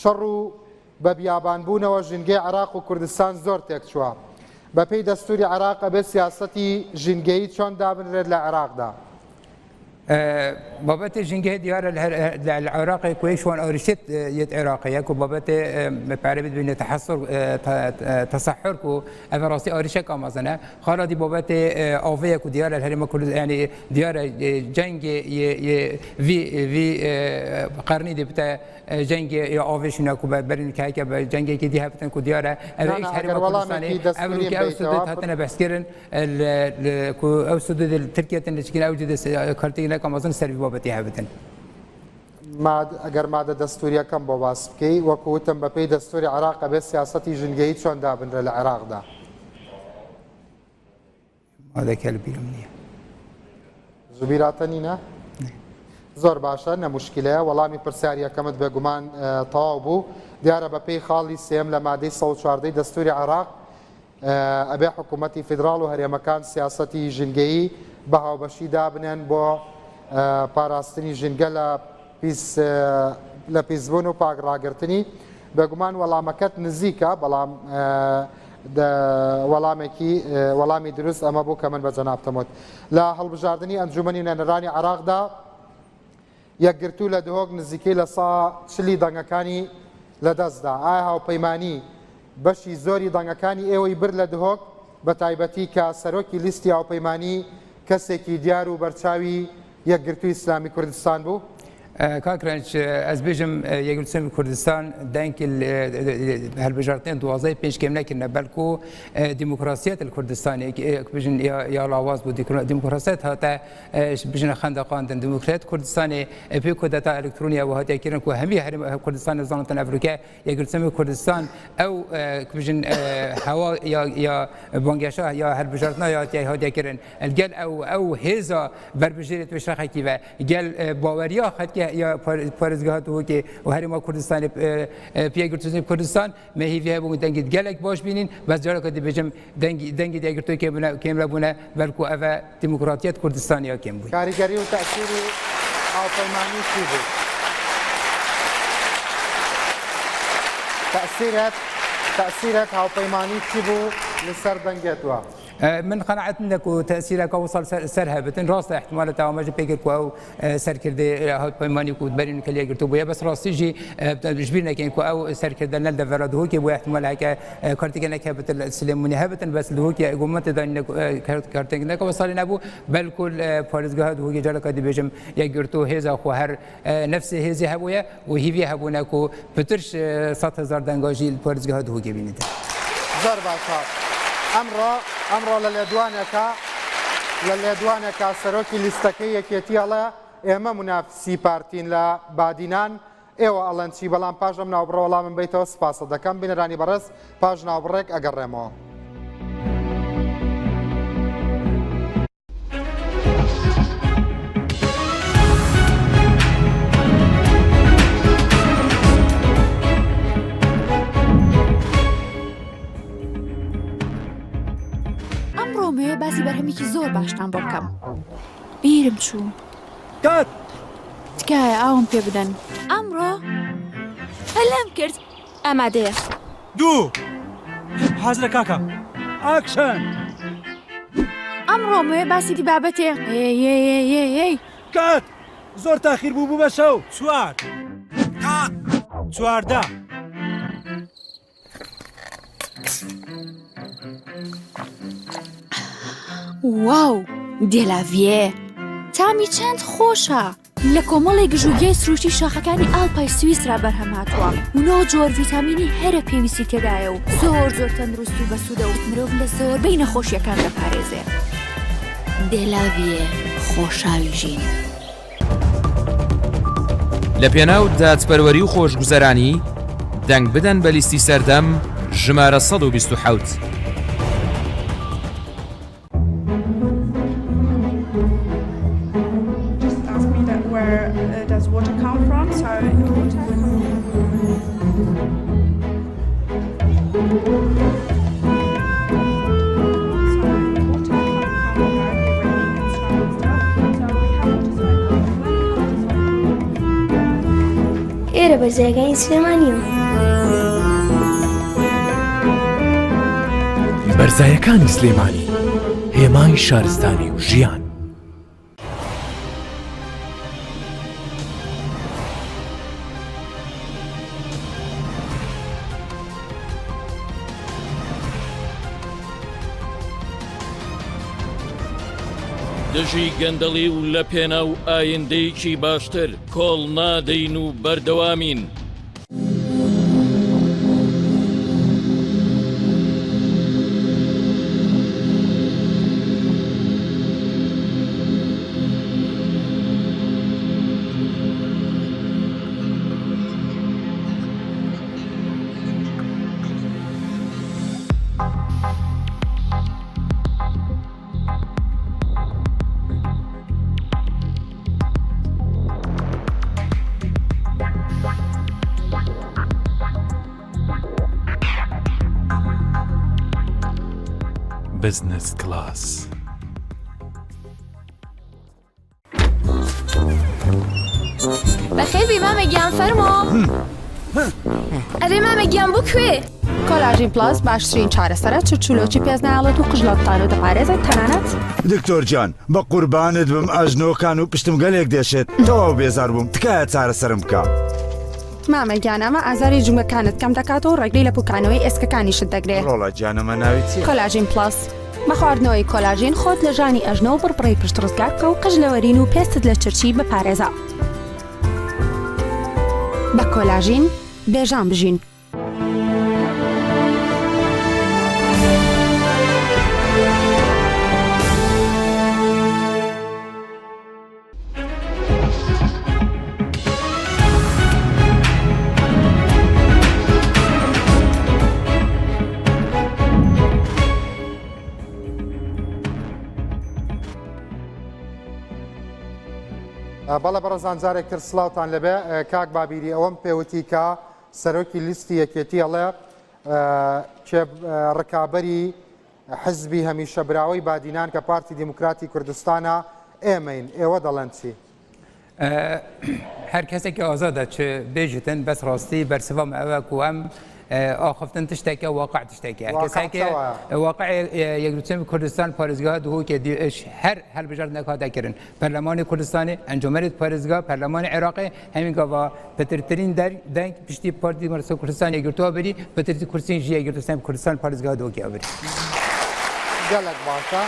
شەڕ و بە بیابانبوونەوە ژینگەی عراق و کوردستان زۆر تێکچووە بەپێی دەستوری عراق ئەبێت سیاسەتی ژینگەیی چۆن دابنرێت لە عێراقدا بابت جنگه دیار العراق كويس وان اورشت يد عراقيه كو بابت بعربي بين تحصر تصحر كو افراسي اورشه كامازنه خالدي بابت اوفيا كو ديار الهرم كل يعني ديار جنگ في قرني دي بتاع جنگ يا اوفيشنا كو برين كايكا جنگ كي دي هبتن كو ديار ايش هرم كردستاني امريكا او سدد حتى بحسكرن كو او سدد تركيا تنشكين اوجد كارتينا كامازن سربي بابتي هبتن ئەگەر مادە دەستوریەکەم بۆ باس بکەی وەکوتم بەپێی دەستوری عراق بێت سیاسەتی ژنگەیی چۆن دابنرێت لە عێراقدا زوبیراتە نینە زۆر باشە نەموشکیلەیە وەڵامی پرسیاریەکەمت بێگومان تەواو بوو دیارە بەپێی خاڵی سێم لە مادەی 114 دەستوری عراق ئەبێ حکوومەتی فیدراڵ و هەرێمەکان سیاسەتی ژنگەیی بە هاوبەشی دابنێن بۆ پاراستنی ژینگە لە پیسبوون و پاکڕاگررتنی بێگومان وەڵامەکەت نزیکە بەڵام وەڵامی دروست ئەمە بوو کە من بە جەنابتەموت لە هەڵبژاردننی ئەنجومەنی نەنەرانی عراقدا یەکگرتوو لە دهۆک نزیکەی لە سا چلی دەنگەکانی لەدەستدا ئایا هاوپەیمانی بەشی زۆری دەنگەکانی ئێوەی بر لە دهۆک بە تایبەتی کە سەرۆکی لیستی هاوپەیمانی کەسێکی دیار و بەرچاوی یەکگرتووی ئیسلامی کوردستان بوو كاكرانش ازبيجم يقول سامي كردستان دانك هالبجارتين دوازاي بينش كم لكن بلكو ديمقراطية الكردستان بيجن يا لاواز بو ديمقراطية هتا بيجن خندقان ديمقراطية كردستان بيكو داتا الكترونية وهتا كيرن كو همي هرم كردستان زانتن افريقيا يقول سامي كردستان او بيجن هوا يا بانجاشا يا هالبجارتنا يا هتا كيرن الجل او هيزا بربجيرت وشرخه كيفا جل باوريا خد یا پارێزگاهات و که و هەرێما کوردستان پیاگرتووی کوردستان مەهیوی هەبوو دەنگیت گەلێک باش بینین بەس جارێکە دەبێژم دەنگی دەگرتووی کێم لەبوونە بەلکو ئەڤە دیموکراتیەت کوردستانیا کێم بووی کاریگەری و تەأسیری هاوپەیمانی چی بوو تەأسیرەت هاوپەیمانی چی بوو لەسەر دەنگێتوە من قناعت انك تاثيرك وصل سرها بتن راس احتمال تعامج بيجر او سر كردي هاد بيماني كود برين كلي قلتو بيا بس راس يجي جبرنا كان او سر كردنا نل دفرد هو كي احتمال هيك كارتيكنا كبت السلموني هبتن بس اللي هو كي قمت دان كارتيكنا وصلنا ابو بل كل فارزغاد هو جالك دي بيجم يقرتو هذا خو هر نفس هذه هبويا وهي هبوناكو بترش 100,000 دنگاجي فارزغاد هو بينيت زار باشا ئەمڕۆ لە لێدوانێکا سەرۆکی لیستەکەی یەکێتیەڵە ئێمە منافسی پارتین لە بادینان ئێوە ئەڵەن چی بەڵام پاش ئەم ناوبڕە وەڵامم بیتەوە سپاسە دەکەم بینەرانی بەڕێز پاش ناوبڕێک ئەگەڕێمەوە باسی بەرهەمێکی زۆر باشتان بۆ بکەم بیرم چوو کات تکایە ئاوم پێ بدەن ئەمڕۆ هەلام کرد ئامادەیە دوو حەزرە کاکە ئاکشن ئەمڕۆ باسی دی بابەتێ کات زۆر تاخیر بوو بە شەو چوار کات چواردە واو دێلاڤیێ تامی چەند خۆشە لە کۆمەڵێک ژووگەی سروشتی شاخەکانی ئاڵپای سویسرا بەرهەماتوە و 9 جۆر ڤیتامینی هەرە پێویستی تێدایە و زۆر تەندروست و بەسوودە و مرۆڤ لە زۆربەی نەخۆشیەکان دەپارێزێ دێلاڤیێ خۆشاوی ژین لە پێناو دادپەروەری و خۆشگوزەرانی دەنگ بدەن بە لیستی سەردەم ژمارە 127 بەرزەکانی سلێمانیەوە. بەرزایەکانی سلێمانی هێمای شارستانی و ژیان. دژی گەندەڵی و لە پێنە و ئایندەیەکی باشتر کۆڵ نادەین و بەردەوامین. بزنس کلاس. بەخێر بی مامەگیان فەرمۆ. ئەرێ مامەگیان بۆ کوێ؟ کۆلاژین پلاس باشترین چارەسەرە چرچولۆکی پێزنایڵەت و قژڵەتتان و دەپارێزێت تەنانەت. دکتۆر جان بە قوربانت بم ئەژنۆکان و پشتم گەلێک دێشێت تەواو بێزار بووم تکایە چارەسەرم بکە. مامەگیان ئەمە ئازاری جومەکانت کەم دەکاتەوە و ڕێگری لە پوکانەوەی ئێسکەکانیشت دەگرێت. ڕۆڵە جانەمە ناوی چییە؟ کۆلاژین پلاس. بە خواردنەوەی کۆلاژین خۆت لە ژانی ئەژنە و بڕپڕی پشت ڕزگار بکە و قژ لەوەرین و پێستت لە چرچی بپارێزە. بە کۆلاژین بێژان بژین. بەڵە بەڕزان جارێکتر سلااوان لەبێ کاک بابیری ئەوەم پێوتی کە سەرۆکی لیستی یەکێتی ئەڵێ ڕکابەری حزبی هەمیشە براوەی بادینان کە پارتی دیموکراتی کوردستانە ئێمەین ئێوە دەڵێن چی؟ هەر کەسێکی ئازادە چ بێژتن بەس ڕاستی بەرسەوام ئەوە و ئەم ئاخفتن تشتێکە واقع تشتێکە کەسێکی واقع یەکگرتووی کوردستان پارێزگا دووکێ دیش هەر هەلبژار نەکاتەکردن پەرلەمانی کوردستانی ئەنجومەری پارێزگا پەرلەمانی عێراقی هەمین گاوا پترترین دەنگ پشتی پارتی دیموکراسی کوردستان یەکگرتووە بری پترتی کورسین ژی یەکگرتووی کوردستان پارێزگا دووکێ بری گەلک باشە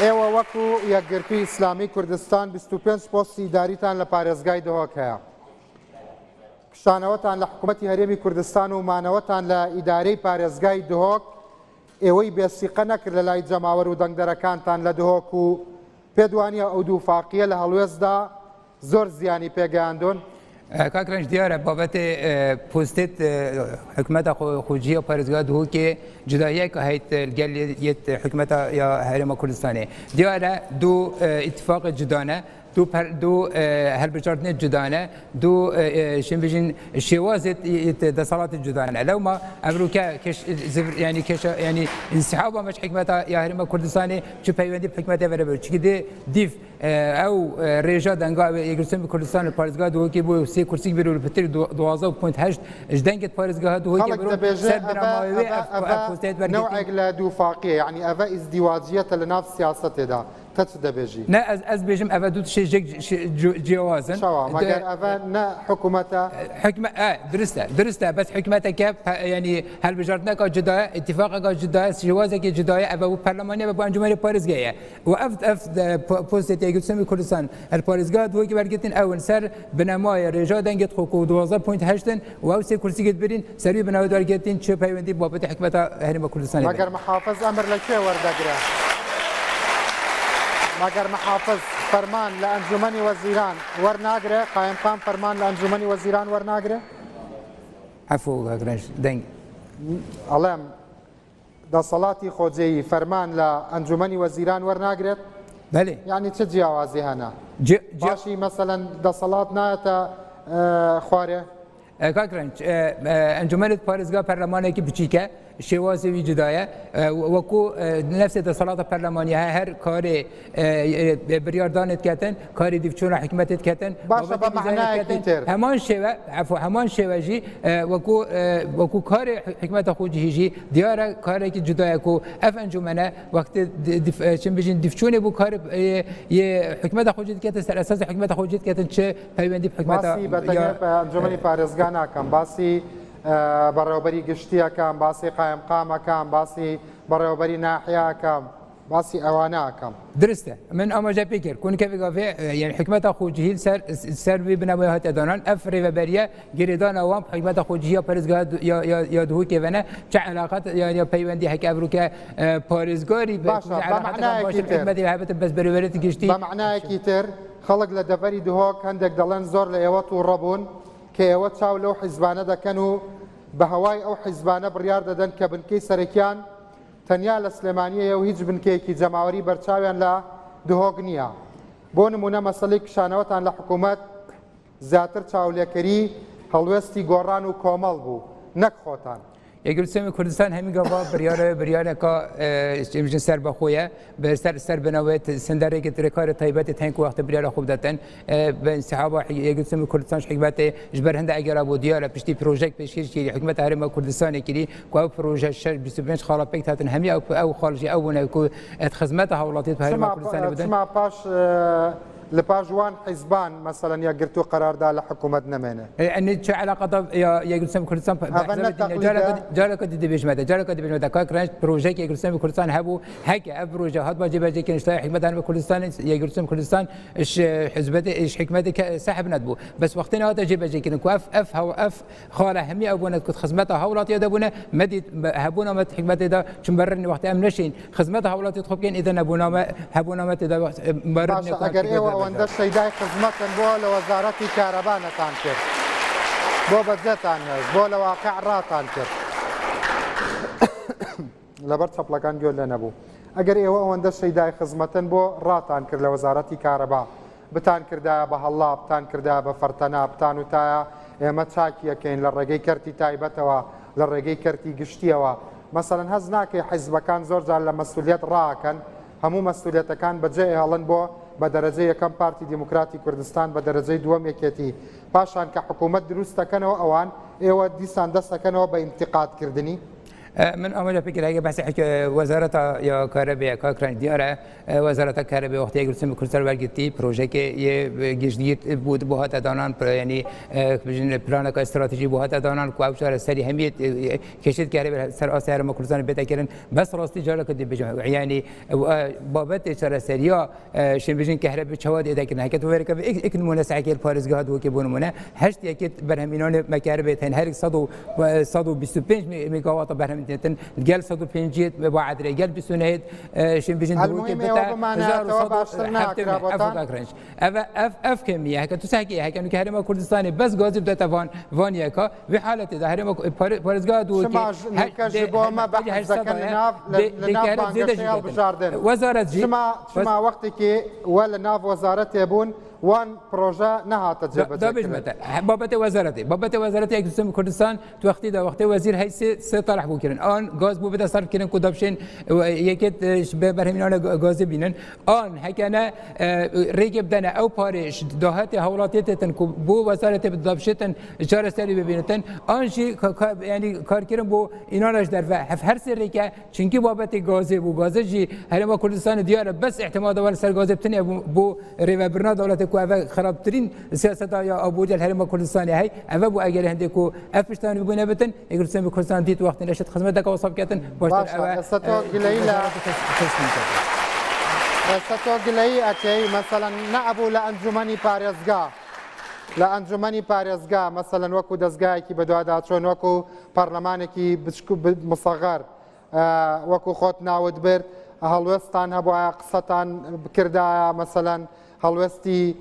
ئێوە وەکو یەکگرتووی ئیسلامی کوردستان 25 پۆستی ئیداریتان لە پارێزگای دهۆک هەیە شانەوەتان لە حکوومەتی هەرێمی کوردستان و مانەوەتان لە ئیدارەی پارێزگای دهۆک ئێوەی بێسیقە نەکرد لە لای جەماوەر و دەنگدەرەکانتان لە دهۆک و پێدوانیە ئەو دوو فاقیە لە هەڵوێزدا زۆر زیانی پێگەیاندون کاکرنج دیارە بابەتی پۆستێت حکوومەتە خۆجیە پارێزگا دهۆکێ جداییەکە هەیت گەل حکوومەتە یا هەرێمە کوردستانی دیارە دوو ئیتفاق جدانە دو هەلبژاردنێ جدانە دوو شێنبژین شێوازێت دەسەڵاتی جدانە لەو ما ئەمروکە ینی انسحابە مەش حکومەتە یا هەرێمە کوردستانی چ پەیوەندی حکومەتە بەرەبەر چکی دێ دیف ئەو ڕێژە دەنگا یەکگرتووی کوردستان لە پارێزگا دهۆکی بۆ سێ کورسی بێت و پتر 12.8 ژدەنگت پارێزگا دهۆکی نەوەک لە دوو فاقیە یعنی ئەڤە ئیزدیواجیەتە لە ناو سیاسەتێدا تەچ دەبێژی نه ئەس بێژم ئەڤە دوو تشێ جیاوازن مەگەر ئەڤە نە حکوومەتە درستە بەس حکوومەتەکە ینی هەلبژاردنەکە جدایە ئیتفاقەکە جدایە شێوازێکی جدایە ئەڤە و پەرلەمانیە بە ئەنجومەری پارێزگایە و ئەف پۆستێت یەکگرتووی کوردستان هەر پارێزگا دهۆکی وەرگرتن ئەون سەر بنەمایە ڕێژا دەنگێت خۆک و 12.8 و ئەو سێ کورسیگت برین سەروی بناوی وەرگرتن چه پەیوەندی بابەتی حکوومەتە هەرێمە کوردستانی مەگەر محافظ ئەمر لەکوێ وەردەگرێت مەگەر محافظ فەرمان لە ئەنجومەنی وەزیران وەرناگرێ قایمقام فەرمان لە ئەنجومەنی وەزیران وەرناگرێ عفو گرنج دەنگ ئەڵێم دەسەڵاتی خۆجێیی فەرمان لە ئەنجومەنی وەزیران وەرناگرێت بەێ یعنی چه جیاوازی هەنا باشی مەسەلەن دەسەڵات نایەتە خوارێ کاکرنج انجمن پارێزگا پەرلەمانێکی بچیکە شێوازێوی جدایە وەکو نفس دەسەڵاتە پەرلەمانی هەر کارێ بریاردانت کەتن کاری دیفچۆنە حکومەتت کەتن باشە بە معنایەکی تر هەمان شێوەژی وەکو کارێ حکومەتە خۆجیژی دیارە کارێکی جدایە و ئەف ئەنجومەنە وەختی چم بژین دیفچۆنێ بوو کار حکومەتە خۆجیت کەتە سەر ئەساس حکومەتە خۆجیت کەتن چه پەیوەندی حکومەتە ئەنجومەنی پارێزگا ناکەم باسی بەڕێوەبەری گشتیەکەم باسی قایمقامەکەم باسی بەڕێوەبەری ناحیاکەم باسی ئەوانەکەم درستە من ئاماژە پێ کرد کونکەێگاێ یان حکومەتە خۆجیهیل سەروی بنەوەی هاتەدانان ئەف ڕێوەبەریە گرێدانەوەم حکومەتە خۆجیە پارێزگا یا دووکێوەنە چه علاقات یا پەیوەندی هەکە ئەبروکە پارێزگاری هەبێت بەس بەرەوەرێتی گشتی بە معنایەکی تر خەڵک لە دەڤەری دهۆک هەندێک دەڵێن زۆر لە ئێوە و ڕەبوون کە ئێوە چاو لەو حیزبانە دەکەن و بە هەوای ئەو حیزبانە بڕیار دەدەن کە بنکەی سەرەکیان تەنیا لە سلێمانیە و هیچ بنکەیەکی جەماوەری بەرچاویان لە دهۆک نییە بۆ نمونە مەسەڵی کشانەوەتان لە حکوومەت زیاتر چاولێکەری هەڵوێستی گۆڕان و کۆمەڵ بوو نەک خۆتان یەکگرتووی کوردستان هەمیگەڵا بریارێکە سەر بەخۆیە سەر بنەوەیت سندارێکی ترێکارە تایبەتی تەنک وەختە بریارە خوب دەتەن بە انسحابا یەکگرتووی کوردستان حکومەتی ji ber هەندە ئەگەرا بۆ دیارە پشتی پرۆژێک پێشکەشی حکومەت هەرێمە کوردستانی کردی کو ئەو پرۆژە 25 خاڵە پێک هاتن هەمی ئەو خاڵژی ئەو بوونە کو خزمەتە هەوڵاتیت هەرێمە کوردستانی بدەن پاش لە پاژوان حیزبان مەسەڵەن یەکگرتو قەراردا لە حکوومەت نەمێنێ ئەنی چه علاقەتە یەکگرتووی کوردستان جارەکە دەبێژمەدە جارەکە دەبێژمەدە کاکرانج پرۆژێک یەکگرتووی کوردستان هەبوو هەکە ئەف پرۆژە هات با جێبەجێکی نیشتای حکومەتان بە کوردستان یەکگرتووی کوردستان حزبەتی حکومەتی سەحب نەبوو بەس وەختی نەهاتە جێبەجێکردن کو ئەف خاڵە هەمی ئەو بوونە کورد خزمەتە هەوڵاتی دەبوونە مەدید هەبوونەمە حکومەتیدا چون بەرنی وەختی ئەم نەشین خزمەتە هەوڵاتی خۆ بکەین ئیدە هەبوونەمە تێدا ئەوەندە شەیدای خزمەتن بۆ لە وەزارەتی کارەبانەتان کرد بۆ بەجێتان هێز بۆ لە واقع ڕاتان کرد لەبەر چەپڵەکان گوێ لێ نەبوو ئەگەر ئێوە ئەوەندە شەیدای خزمەتن بۆ ڕاتان کرد لە وەزارەتی کارەبا بتان کردایە بە هەڵا بتان کردایە بە فەرتەنا بتان وتایە ئێمە چاکیەکەین لە ڕێگەی کەرتی تایبەتەوە لە ڕێگەی کەرتی گشتیەوە مەسەڵەن هەز ناکەی حیزبەکان زۆر جار لە مەسئولیت ڕاکەن هەموو مەسئولیتەکان بەجێ هەڵن بۆ بە دەرەجەی یەکەم پارتی دیموکراتی کوردستان بە دەرەجەی دووەم یەکێتی پاشان کە حکوومەت دروست دەکەنەوە ئەوان ئێوە دیسان دەست دەکەنەوە بە ئینتقادکردنی من آماده فکر اگه بحث وزارت یا کاربی کارکران دیاره وزارت کاربی وقتی گرسم کردن ورگیتی پروژه که یه گشتیت بود بهات دانان یعنی بجن پلان که استراتژی بهات دانان کو ابشار سری همیت کشید کاربی سر آسیار مکردن بده کردن بس راستی جاله کدی بجن یعنی بابت سر سریا شن بجن کهربی چواد اده کردن که تو ورک یک مناسعه که پارسگاه دو که بونمونه هشت یکی برهمینان مکاربی تن هر 125 میگاوات برهم تن قال 150 بعد رجال بسنهد شن بيجن دوك اف كميه هكا تساكي هكا انه هرم كردستاني بس غازي بدات فان ياكا في حاله ده هرم بارزغا دوك ما بحث كان وزاره شما وقتك ولا ناف وزاره يبون وان بروژه نهات بابت وزارتی اقتصاد کردستان تو وقتی دا وقتی وزیر هی سه طرح بو کردن آن گاز بو بده صرف کردن کدابشین یکت برهمینان گاز بینن آن هکنه ریگب دنه او پارش دهات حولاتیت تن بو وزارت بدابشتن چهار سری ببینتن آن شی یعنی کار کردن بو اینانش در هر سری که چونکی بابت گاز بو گاز جی هرم کردستان دیاره بس اعتماد ول سر گاز بتنه بو ریو برنا دولت کو خرابترین سیاست یا ابوج الهرم کردستانی هی اول بو اگر هندی کو افشتان بگونه بتن یکرسم کردستان دیت وقت نشد خدمت کا وصف کردن باشتر استو گلیلا استو گلی اکی مثلا نعبو لانجمنی پارێزگا لە ئەنجومەنی پارێزگا مەسەلەن وەکو دەستگایەکی بەدووادا چۆن وەکو پەرلەمانێکی مصغر وەکو خۆت ناوت برد هەڵوێستان هەبووە قسەتان بکردایە مەسەلەن هەڵوێستی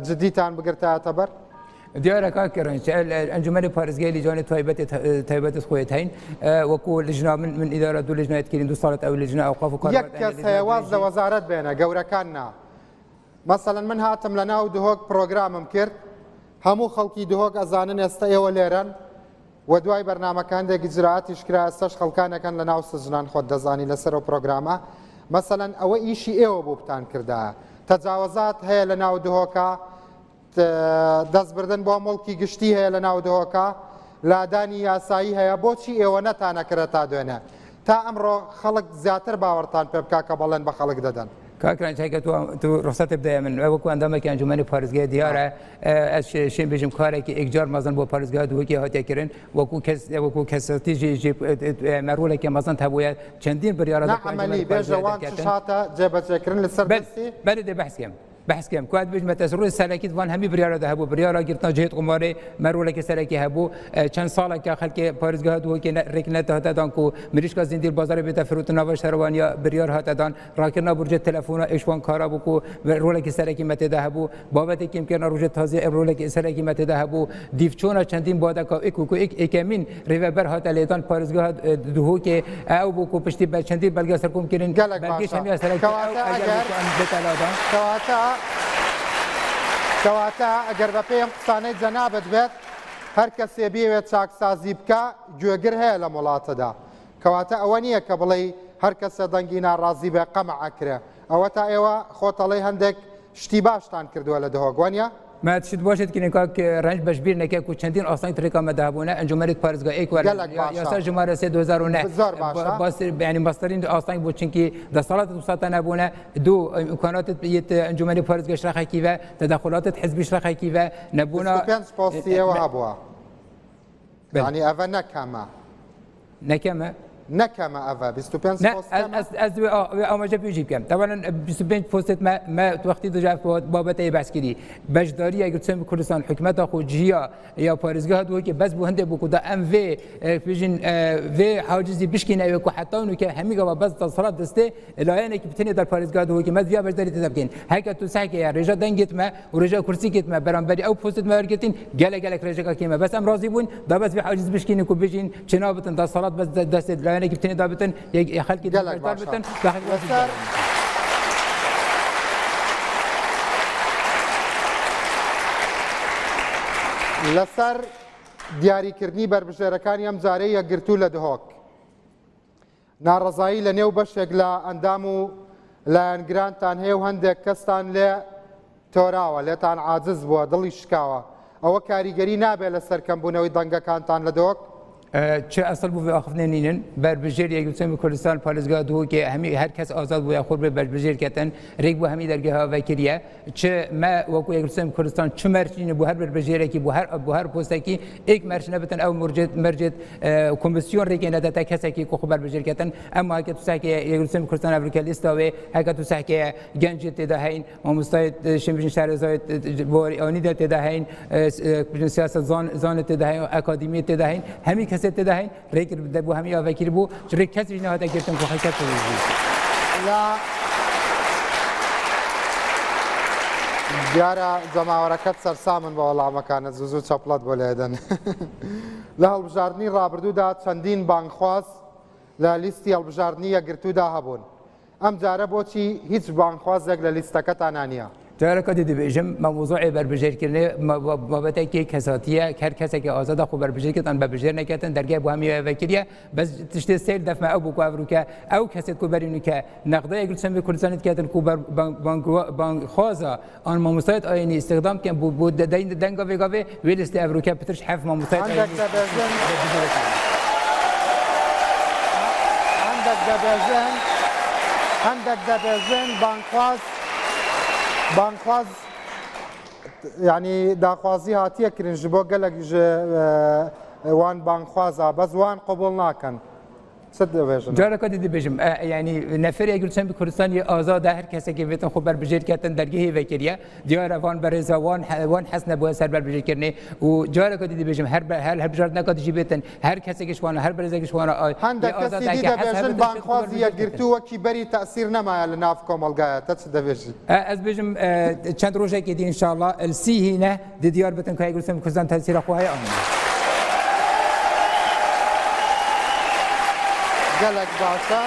جدیتان بگرتایەتە بەر دیاره که کرن انجمن پارێزگای لجان تایبەت خویت هین وەکو لجنه من اداره دو لجنه کردین 2 ساڵت ئەو لجنه اوقاف و یەک کەس هێواز لە وەزارەت بێنە گەورەکان نا مثلا من هاتم لە ناو دهۆک پرۆگرامم کرد هەموو خەڵکی دهۆک ئەزانن ئێستا ئێوە لێرەن و دوای بەرنامەکانێکی جرعاتیش کرا ئەستەش خەڵکانەکەن لە ناو سزنان خۆت دەزانی لەسەر و پرۆگرامە مەسەلەن ئەوە ئیشی ئێوە بۆ بتان کردایە تەجاوزات هەیە لە ناو دهۆکە دەستبردن بۆ مڵکی گشتی هەیە لە ناو دهۆکە لادانی یاسایی هەیە بۆچی ئێوە نەتانەکرێت تا دوێنێ تا ئەمڕۆ خەڵک زیاتر باوەڕتان پێ بکا کە بەڵێن بە خەڵک دەدەن کاکرانچایکە تو ڕخسەت بدەیە من وەکو ئەندامێکی ئەنجومەنی پارێزگای دیارە ئەس شێن بێژم کارێکی ئێکجار مەزن بۆ پارێزگای دووەکی هاتیەکردن وەکو کەسەتیژی مەرۆلێکی مەزن هەبووە چەندین بریارە عملی بێژەوان هاتە جێبەجێکردن لەسەر بەری دێ بەحسکەم بحثكم كواد بيج متأثرون سلكيت وان همي بريارة ده هبو بريارة قرطنا جهت قماري مرولة كسلكي هبو چند سال که خلق پارزگاه دو که رکنت هات دان کو مریش کا زندگی بازار بیت فروت نواش روانیا بریار هات دان راکنا برج تلفن ایشوان کارا بو کو روله کسلکی مت ده هبو بابت کیم که روج تازه روله کسلکی مت ده هبو دیفچونا چندین بادا کا اکمین ریوبر هات لیدان پارزگاه دو که او بو کو پشتی بر چندین بلگه سرکم کرین بلگه شمی سلکی او اگر بتلادان کەواتە ئەگەر بە پێم قسانەی جەنابەت بێت هەر کەسێ بێوێت چاکسازی بکە گوێگر هەیە لە وڵاتەدا کەواتە ئەوە نییە کە بڵێ هەر کەسە دەنگی ناڕازی بێ قەمەعەکرێ ئەوە تا ئێوە خۆتەڵی هەندێک شتی باشتان کردووە لە دهۆگوانە ما تشد باشد که نکاک رنج بشبیر نکه کو چندین آسان طریقه مدهبونه انجمنت پارزگاه ایک ور یا جماره 2009 باز یعنی مسترین آسان بود چونکی دستالات دوستات نبونه دو امکانات یت انجمنت پارزگاه شرخه کی و تدخلات حزبی شرخه کی و نبونه پنج پاستیه و هبوا یعنی اول نکمه نکمه اول 25 پست از آماده بیجیب کم طبعا 25 پست ما وقتی دو جاف بابت بحث کردی بجداری اگر تسمى کردستان حکومت خود جیا یا پارزگاه دو که بس بو هنده بو دا ام وی فيجن وی حاجزی بشکینه و حتی اونو که همی گوا بس تصرف دسته لایه که بتنی در پارزگاه دو که مد بیا بجداری تدبکین هک تو سحکه یا رجا دنگت ما و رجا کرسی کت ما برانبری او پست ما ورگتین گله رجا کیما بس ام راضی بون دا بس حاجز بشکینه کو بجین چنابتن دا صلات بس دست لایه که بتنی دابتن یک خلکی دابتن لەسەر دیاریکردنی بربژێرەکانی ئەم جارەی یەکگرتوو لە دهۆک ناڕەزایی لە نێو بەشێک لە ئەندام و لایەنگرانتان هەیە و هەندێک کەستان لێ تۆراوە لێتان عاجز بووە دڵی شکاوە ئەوە کاریگەری نابێت لە سەرکەمبوونەوەی دەنگەکانتان لە دهۆک چه اصل بو آخفنه نینن بربجیر یک دوستم کردستان پارزگاه دو که همی هر کس آزاد بو یا خود به بربجیر کتن ریگ بو همی درگاه ها وکریه چه ما وکو یک دوستم کردستان چه مرچینه بو هر بربجیر کی بو هر پسته کی یک مرچینه بتن او مرجت کمیسیون ریگ نه تا کسی کی کو بربجیر کتن اما که تو ساکی یک دوستم کردستان افریقا و هک تو ساکی گنج تدهین و مستعد شمشین شهر زاید بوری آنی تدهین سیاست زان تدهین اکادمی تدهین همی کسی تدهین ریکر دبو همی آوکری بو ریک کسی نه هاته گرتن کو حرکت کنید دیارە جەماوەرەکەت سەرسامن بە وەڵامەکانت زوو چەپڵەت بۆ لێدەن لە هەڵبژاردننی ڕابردوودا چەندین بانخواز لە لیستی هەڵبژاردننی یەکگرتوودا هەبوون ئەم جارە بۆچی هیچ بانخوازێک لە لیستەکەتان نانیە جارا کدی دیویژم موضوع بربجیر کردن بابت که کساتیه هر کسی که آزاد خو بربجیر کردن بربجیر نکردن درگاه بو همی وکریه بس تشت سیل دفع ابو کو افروکه او کسی کو برینو که نقده یگل سم کردستان کردن کو بانک خوازا آن ممسایت آینی استخدام کن بو دنگا وگاوی ویلست افروکه پترش حرف ممسایت عندك دبزن بانخواز يعني داخوازی هاتیە کرن ji بۆ gelek ji wan banxwaza bes wan qebûl nakin جارا کدی دیویژم یعنی نفر اگر چند کردستان آزاد هر کسی که ویتن خو بربجیر کردن درگاه وکریه دیار وان برزا وان حسن بو سر بربجیر کردن و جارا کدی دیویژم هر بجارت نکات جیبتن هر کسی که شوانه هر برزا که شوانه هندک کسی دیده بیشن بانخوازی گرتو کی بری تأثیر نمایه لناف کاملگاه تچ دیویژی از بیشم چند روزه که دی ان شاء الله السی هنا دیار بتن که اگر چند کردستان تاثیر خواه آمد gelek başa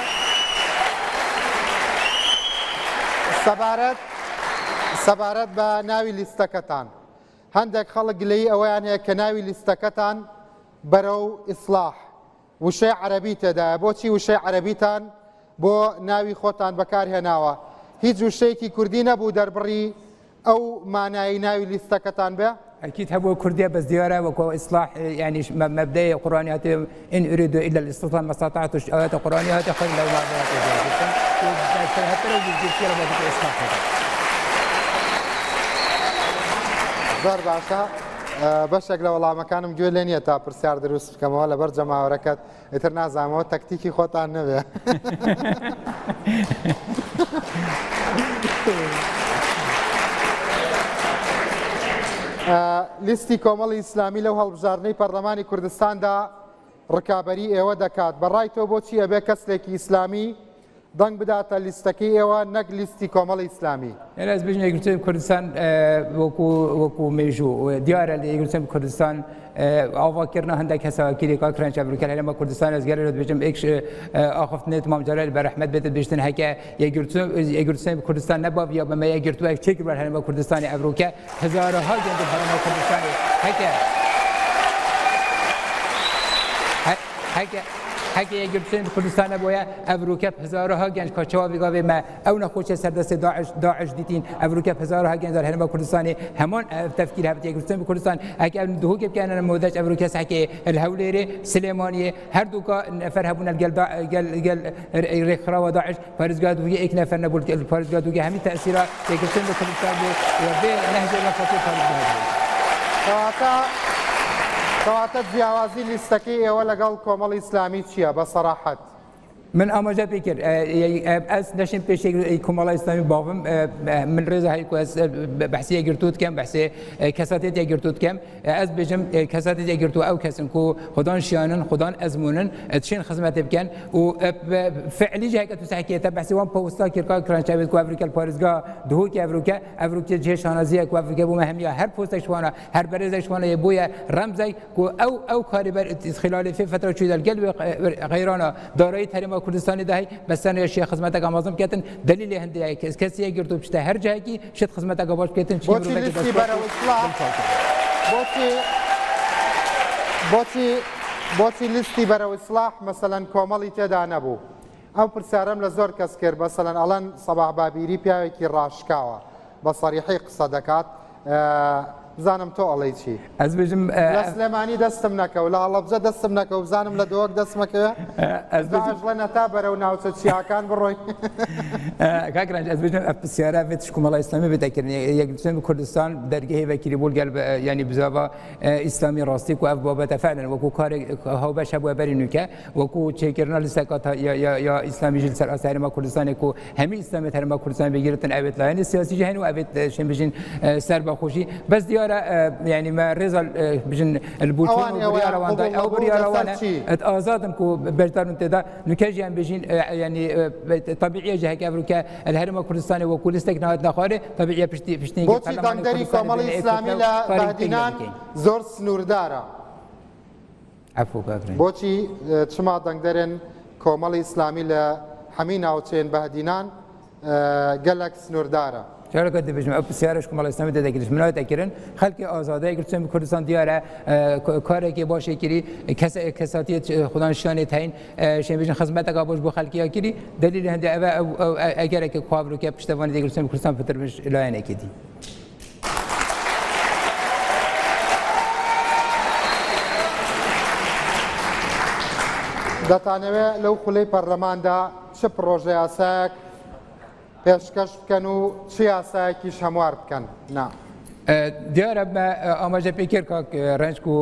سەبارەت بە ناوی لیستەکەتان هەندێک خەڵک لێی ئەویان هەیە کە ناوی لیستەکەتان بەرەو ئیسلاح وشەی عەرەبی تێدایە. بۆچی وشەی عەرەبیتان بۆ ناوی خۆتان بەکارهێناوە؟ هیچ وشەیەکی کوردی نەبوو دەربڕی ئەو مانایی ناوی لیستەکەتان بێ؟ أكيد هو كردية بس ديارة وإصلاح يعني مبدئي قرآنيات إن أريد إلا الاستطاعة ما استطعت آيات قرآنيات خير لو ما حتى لو بيجي كثير ما في إصلاح زۆر باشە بەشێک لە وەڵامەکانم گوێ لێ نییە تا پرسیار دروست بکەمەوە لەبەر جەماوەرەکەت ئیتر نازانمەوە تەکتیکی خۆتان نەبێ. لیستی کۆمەڵی ئیسلامی لەو هەڵبژاردنەی پەرلەمانی کوردستاندا ڕکابەری ئێوە دەکات. بەڕای تۆ بۆچی ئەبێ کەسێکی ئیسلامی دەنگ بداتە لیستەکەی ئێوە نەک لیستی کۆمەڵی ئیسلامی؟ يعني از بيجي يقولون كردستان وكو ميجو ديار اللي يقولون كردستان أفكرنا هندك هسا كذي كأكران شابر كلا لما كردستان از قرر بيجم إكش آخفت نت مام جلال برحمت بيت بيجتن هكا يقولون كردستان نباب يا بما يقولون شيء كبر هلما كردستان أفروكا هزارها جند هلما كردستان هكا يقولون كردستان بويا أفروكا هزارها جند كشوا بيجا ما أو نخوش سردست داعش ديتين أفروكا هزارها جند هلما كردستان همان تفكير هبت يقولون كردستان هكا دهو كيف كان المودج أفروكا سحكي الهوليري سليمانية هر دوكا نفر هبون الجل رخرا وداعش فارزقاد ويا إك نفر نقول فارزقاد ويا همي تأثيرات يقولون كردستان وبين نهج الخطيب فارزقاد کەواتە جیاوازی لیستەکەی ئێوە لەگەڵ کۆمەڵی ئیسلامی چییە بەسەراحەت؟ من ئاماژە پێکرد ئەس دەشین پێشێک کۆمەڵی ئیسلامی باوم من ڕێزە هەیە بەحسی یەکگرتووت کەم بەحسێ کەساتێت یەکگرتووت کەم ئەس بێژم کەساتێت یەکگرتووە ئەو کەسن و خوددان شیانن خوددان ئەزمونن تشین خزمەتێ بکەن و فعلی هەیە تو ساکێتە بەحسی وان پۆستا کرکا کرانچاوێت کو ئەفریکا پارێزگا دهۆکی ئەفریکا جێ شانازیە کو ئەفریکا بوومە هەمیە هەر پۆستێک شوانە هەر بەرێزێک شوانە بۆیە ڕەمزای ئەو کاریبەر خلالی في فترة شوية القلب غيرانا دارایی هەرێما كردستاني داهي بس أنا شيء خدمتك أمازون كاتن دليل هندي كسي يقدروا بشتى هرجع كي شت خدمتك أباش كاتن شيء بوتي لسي برا إصلاح بوتي لسي برا إصلاح مثلا كومالي تدا نبو أو برسارم لزور كسكر مثلا ألان صباح بابيري بياكي راشكاوا بصريحي قصدكات بزانم تۆ ئەڵێی چی؟ ئەس بێژم لە سلێمانی دەستم نەکەوت لە هەڵەبجە دەستم نەکەوت بزانم لە دۆک دەستمەکەوێ ئەژڵە نەتا بەرەو ناوچە چیاکان بڕۆی کاکرانج ئەس بێژم پرسیارە بێت کۆمەڵی ئیسلامی بێتەکردن یەکگرتوون کوردستان دەرگەی بەکیری بوو گەل ینی بزاوە ئیسلامی ڕاستی و ئەف بابەتە فعلا وەکو کارێک هاوبەش هەبووە بەری نوکە وەکو چێکردنا لیستەکات یا ئیسلامی ژل سەر ئاسارما کوردستانێک و هەمی ئیسلامی هەرما کوردستان بگیرتن ئەوێت لایەنی سیاسی هەن و ئەوێت شێن بژین سەر بەخۆشی بەس دیارە يعني ما رزق بجن البوتون بريارة وانداي أو بريارة وانا آزادم كو بجدارن تدا نكجيان بجين يعني طبيعية جه كأفريقيا الهرم كردستاني وكل استكنات نخاره طبيعية بشتين بوتي داندري كمال إسلامي لا بهدينان زور سنوردارا عفو كاكرين بوتي شما داندرن كمال إسلامي لا حمين أو تين بهدينان قالك سنوردارا چرا که دیویژن اپ سیارش کمال اسلامی داده کردش منات اکرن خلق آزاده کردن کردستان دیاره کاری که باشه کری کساتیت خدان شانه تاین شنبیجن خدمت کابوش بو خلقی کری دلیل هندی اگر که خواب رو که پشتوانه دیگر کردستان فتر بش لاین اکیدی دەتانەوێ لەو خولەی پەرلەماندا چ پرۆژە یاساک پێشکەش بکەن و چی یاسایەکیش هەموار بکەن نا دیارە بە ئاماژە پێکرد کاک ڕنجکو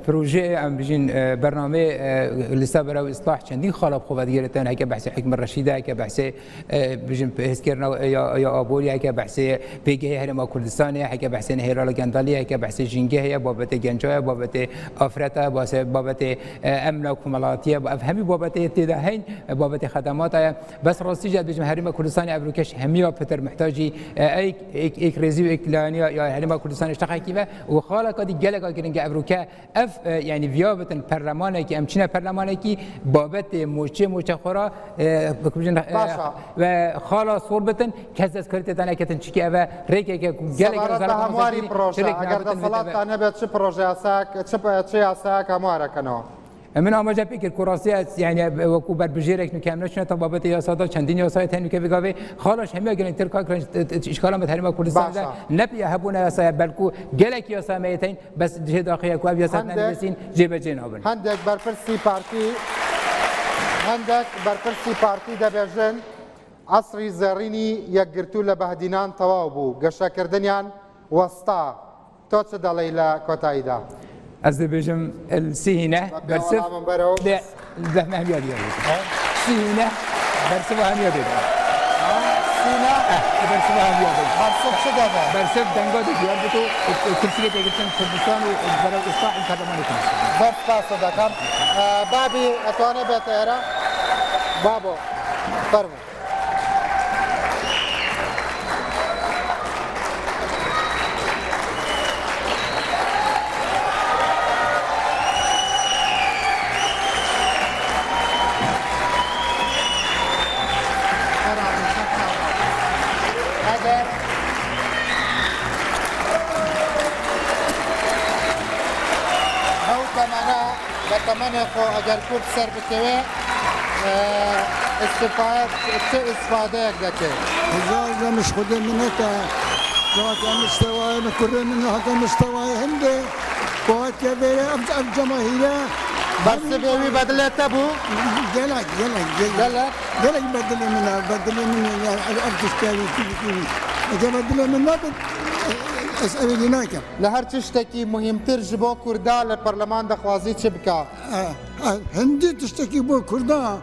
پروژێ ئەم بژین بەرنامێ لیستا بەرەو ئیسلاح چەندین خاڵە خۆبەتگیرێتن هەکە بەحسی حکمە ڕەشیدە هەکە بەحسێ بژین هێزکردنەوە یا ئابووری هەکە بەحسێ پێگەی هەرێما کوردستانê هەکە بەحسێ هێرالە گەندالی هەکە بەحسێ ژینگە هەیە بابەتێ گەنجایە بابەتێ ئافرەتە بابەتێ ئەمنە کومەڵاتیە ئەمی بابەتێ تێدا هەین بابەتێ خەدەماتایە بەس ڕاستیجات بژین هەرێما کوردستانی ئەفریکەش هەمیە پتر محتاجی ئەیک ڕێزی و ئێک لایەنە یا هرما كردستان اشتغل كيفه وخاله كدي جلك كرنج افروكا اف يعني فيابتن برلمانه كي امشينا برلمانه كي بابت موچه خورا و خاله صوربتن كزاز كرت تانا كتن چكي اوا ريكه جلك همواري بروجه اگر دصلات انا بت چه بروجه اساك چه اساك همواره کنه من آماده فکر کراسیه یعنی وکو بر بجیرک نکامل شده تا بابت یاسادا چندین یاسای تنی که بگاوی خالش همه گلن ترکا کرنج اشکال مت هرما کردستان ده نبی هبون یاسای بلکو گلک یاسای میتین بس جه داخلی کو یاسات نمیسین جیب جین آبن هندک برپرسی پارتی دبیجن عصری زرینی یک گرتو لبهدینان توابو گشا کردنیان وسطا تو چه دلیل کتایدا از بيجم السينة برسف لا ما هم يدي سينة برسف هم يدي سينة برسف هم يدي برسف شو ده برسف دنگا دي جوار بتو كرسي تيجتن كردستان وبرا إصلاح البرلمان كردستان بس بس ده كم بابي أتوانا بتهرا بابو فرمو بتمنى خو اگر کوب سر بکوه استفاده دکه هذا مش خد منك هذا مستوى مكر من هذا مستوى هندي قوات كبيرة الجماهير بس بيبي بدلت ابو جلك بدل من الارتستاني بدل من اسأل هناك لهر تشتكي مهمتر جبو كردا للبرلمان دخوازي تشبكا هندي تشتكي بو كردا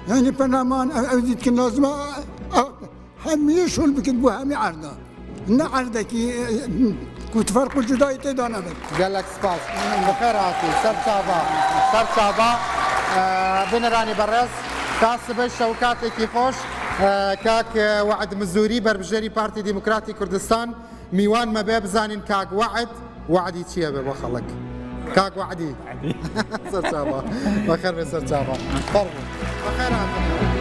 يعني برلمان أوديت كن لازم هم يشول بكن بو هم عرضه نعرضك كنت فرق الجداي تدانا بك قال لك سباس بخير عاتي سر شابا بنراني برس كاسب الشوكات كيفوش كاك وعد مزوري بربجري بارتي ديمقراطي كردستان ميوان ما باب زانين كاك وعدي تشيا بخلك كاك وعدي سر شابا بخير سر شابا فرمو بخير عاتي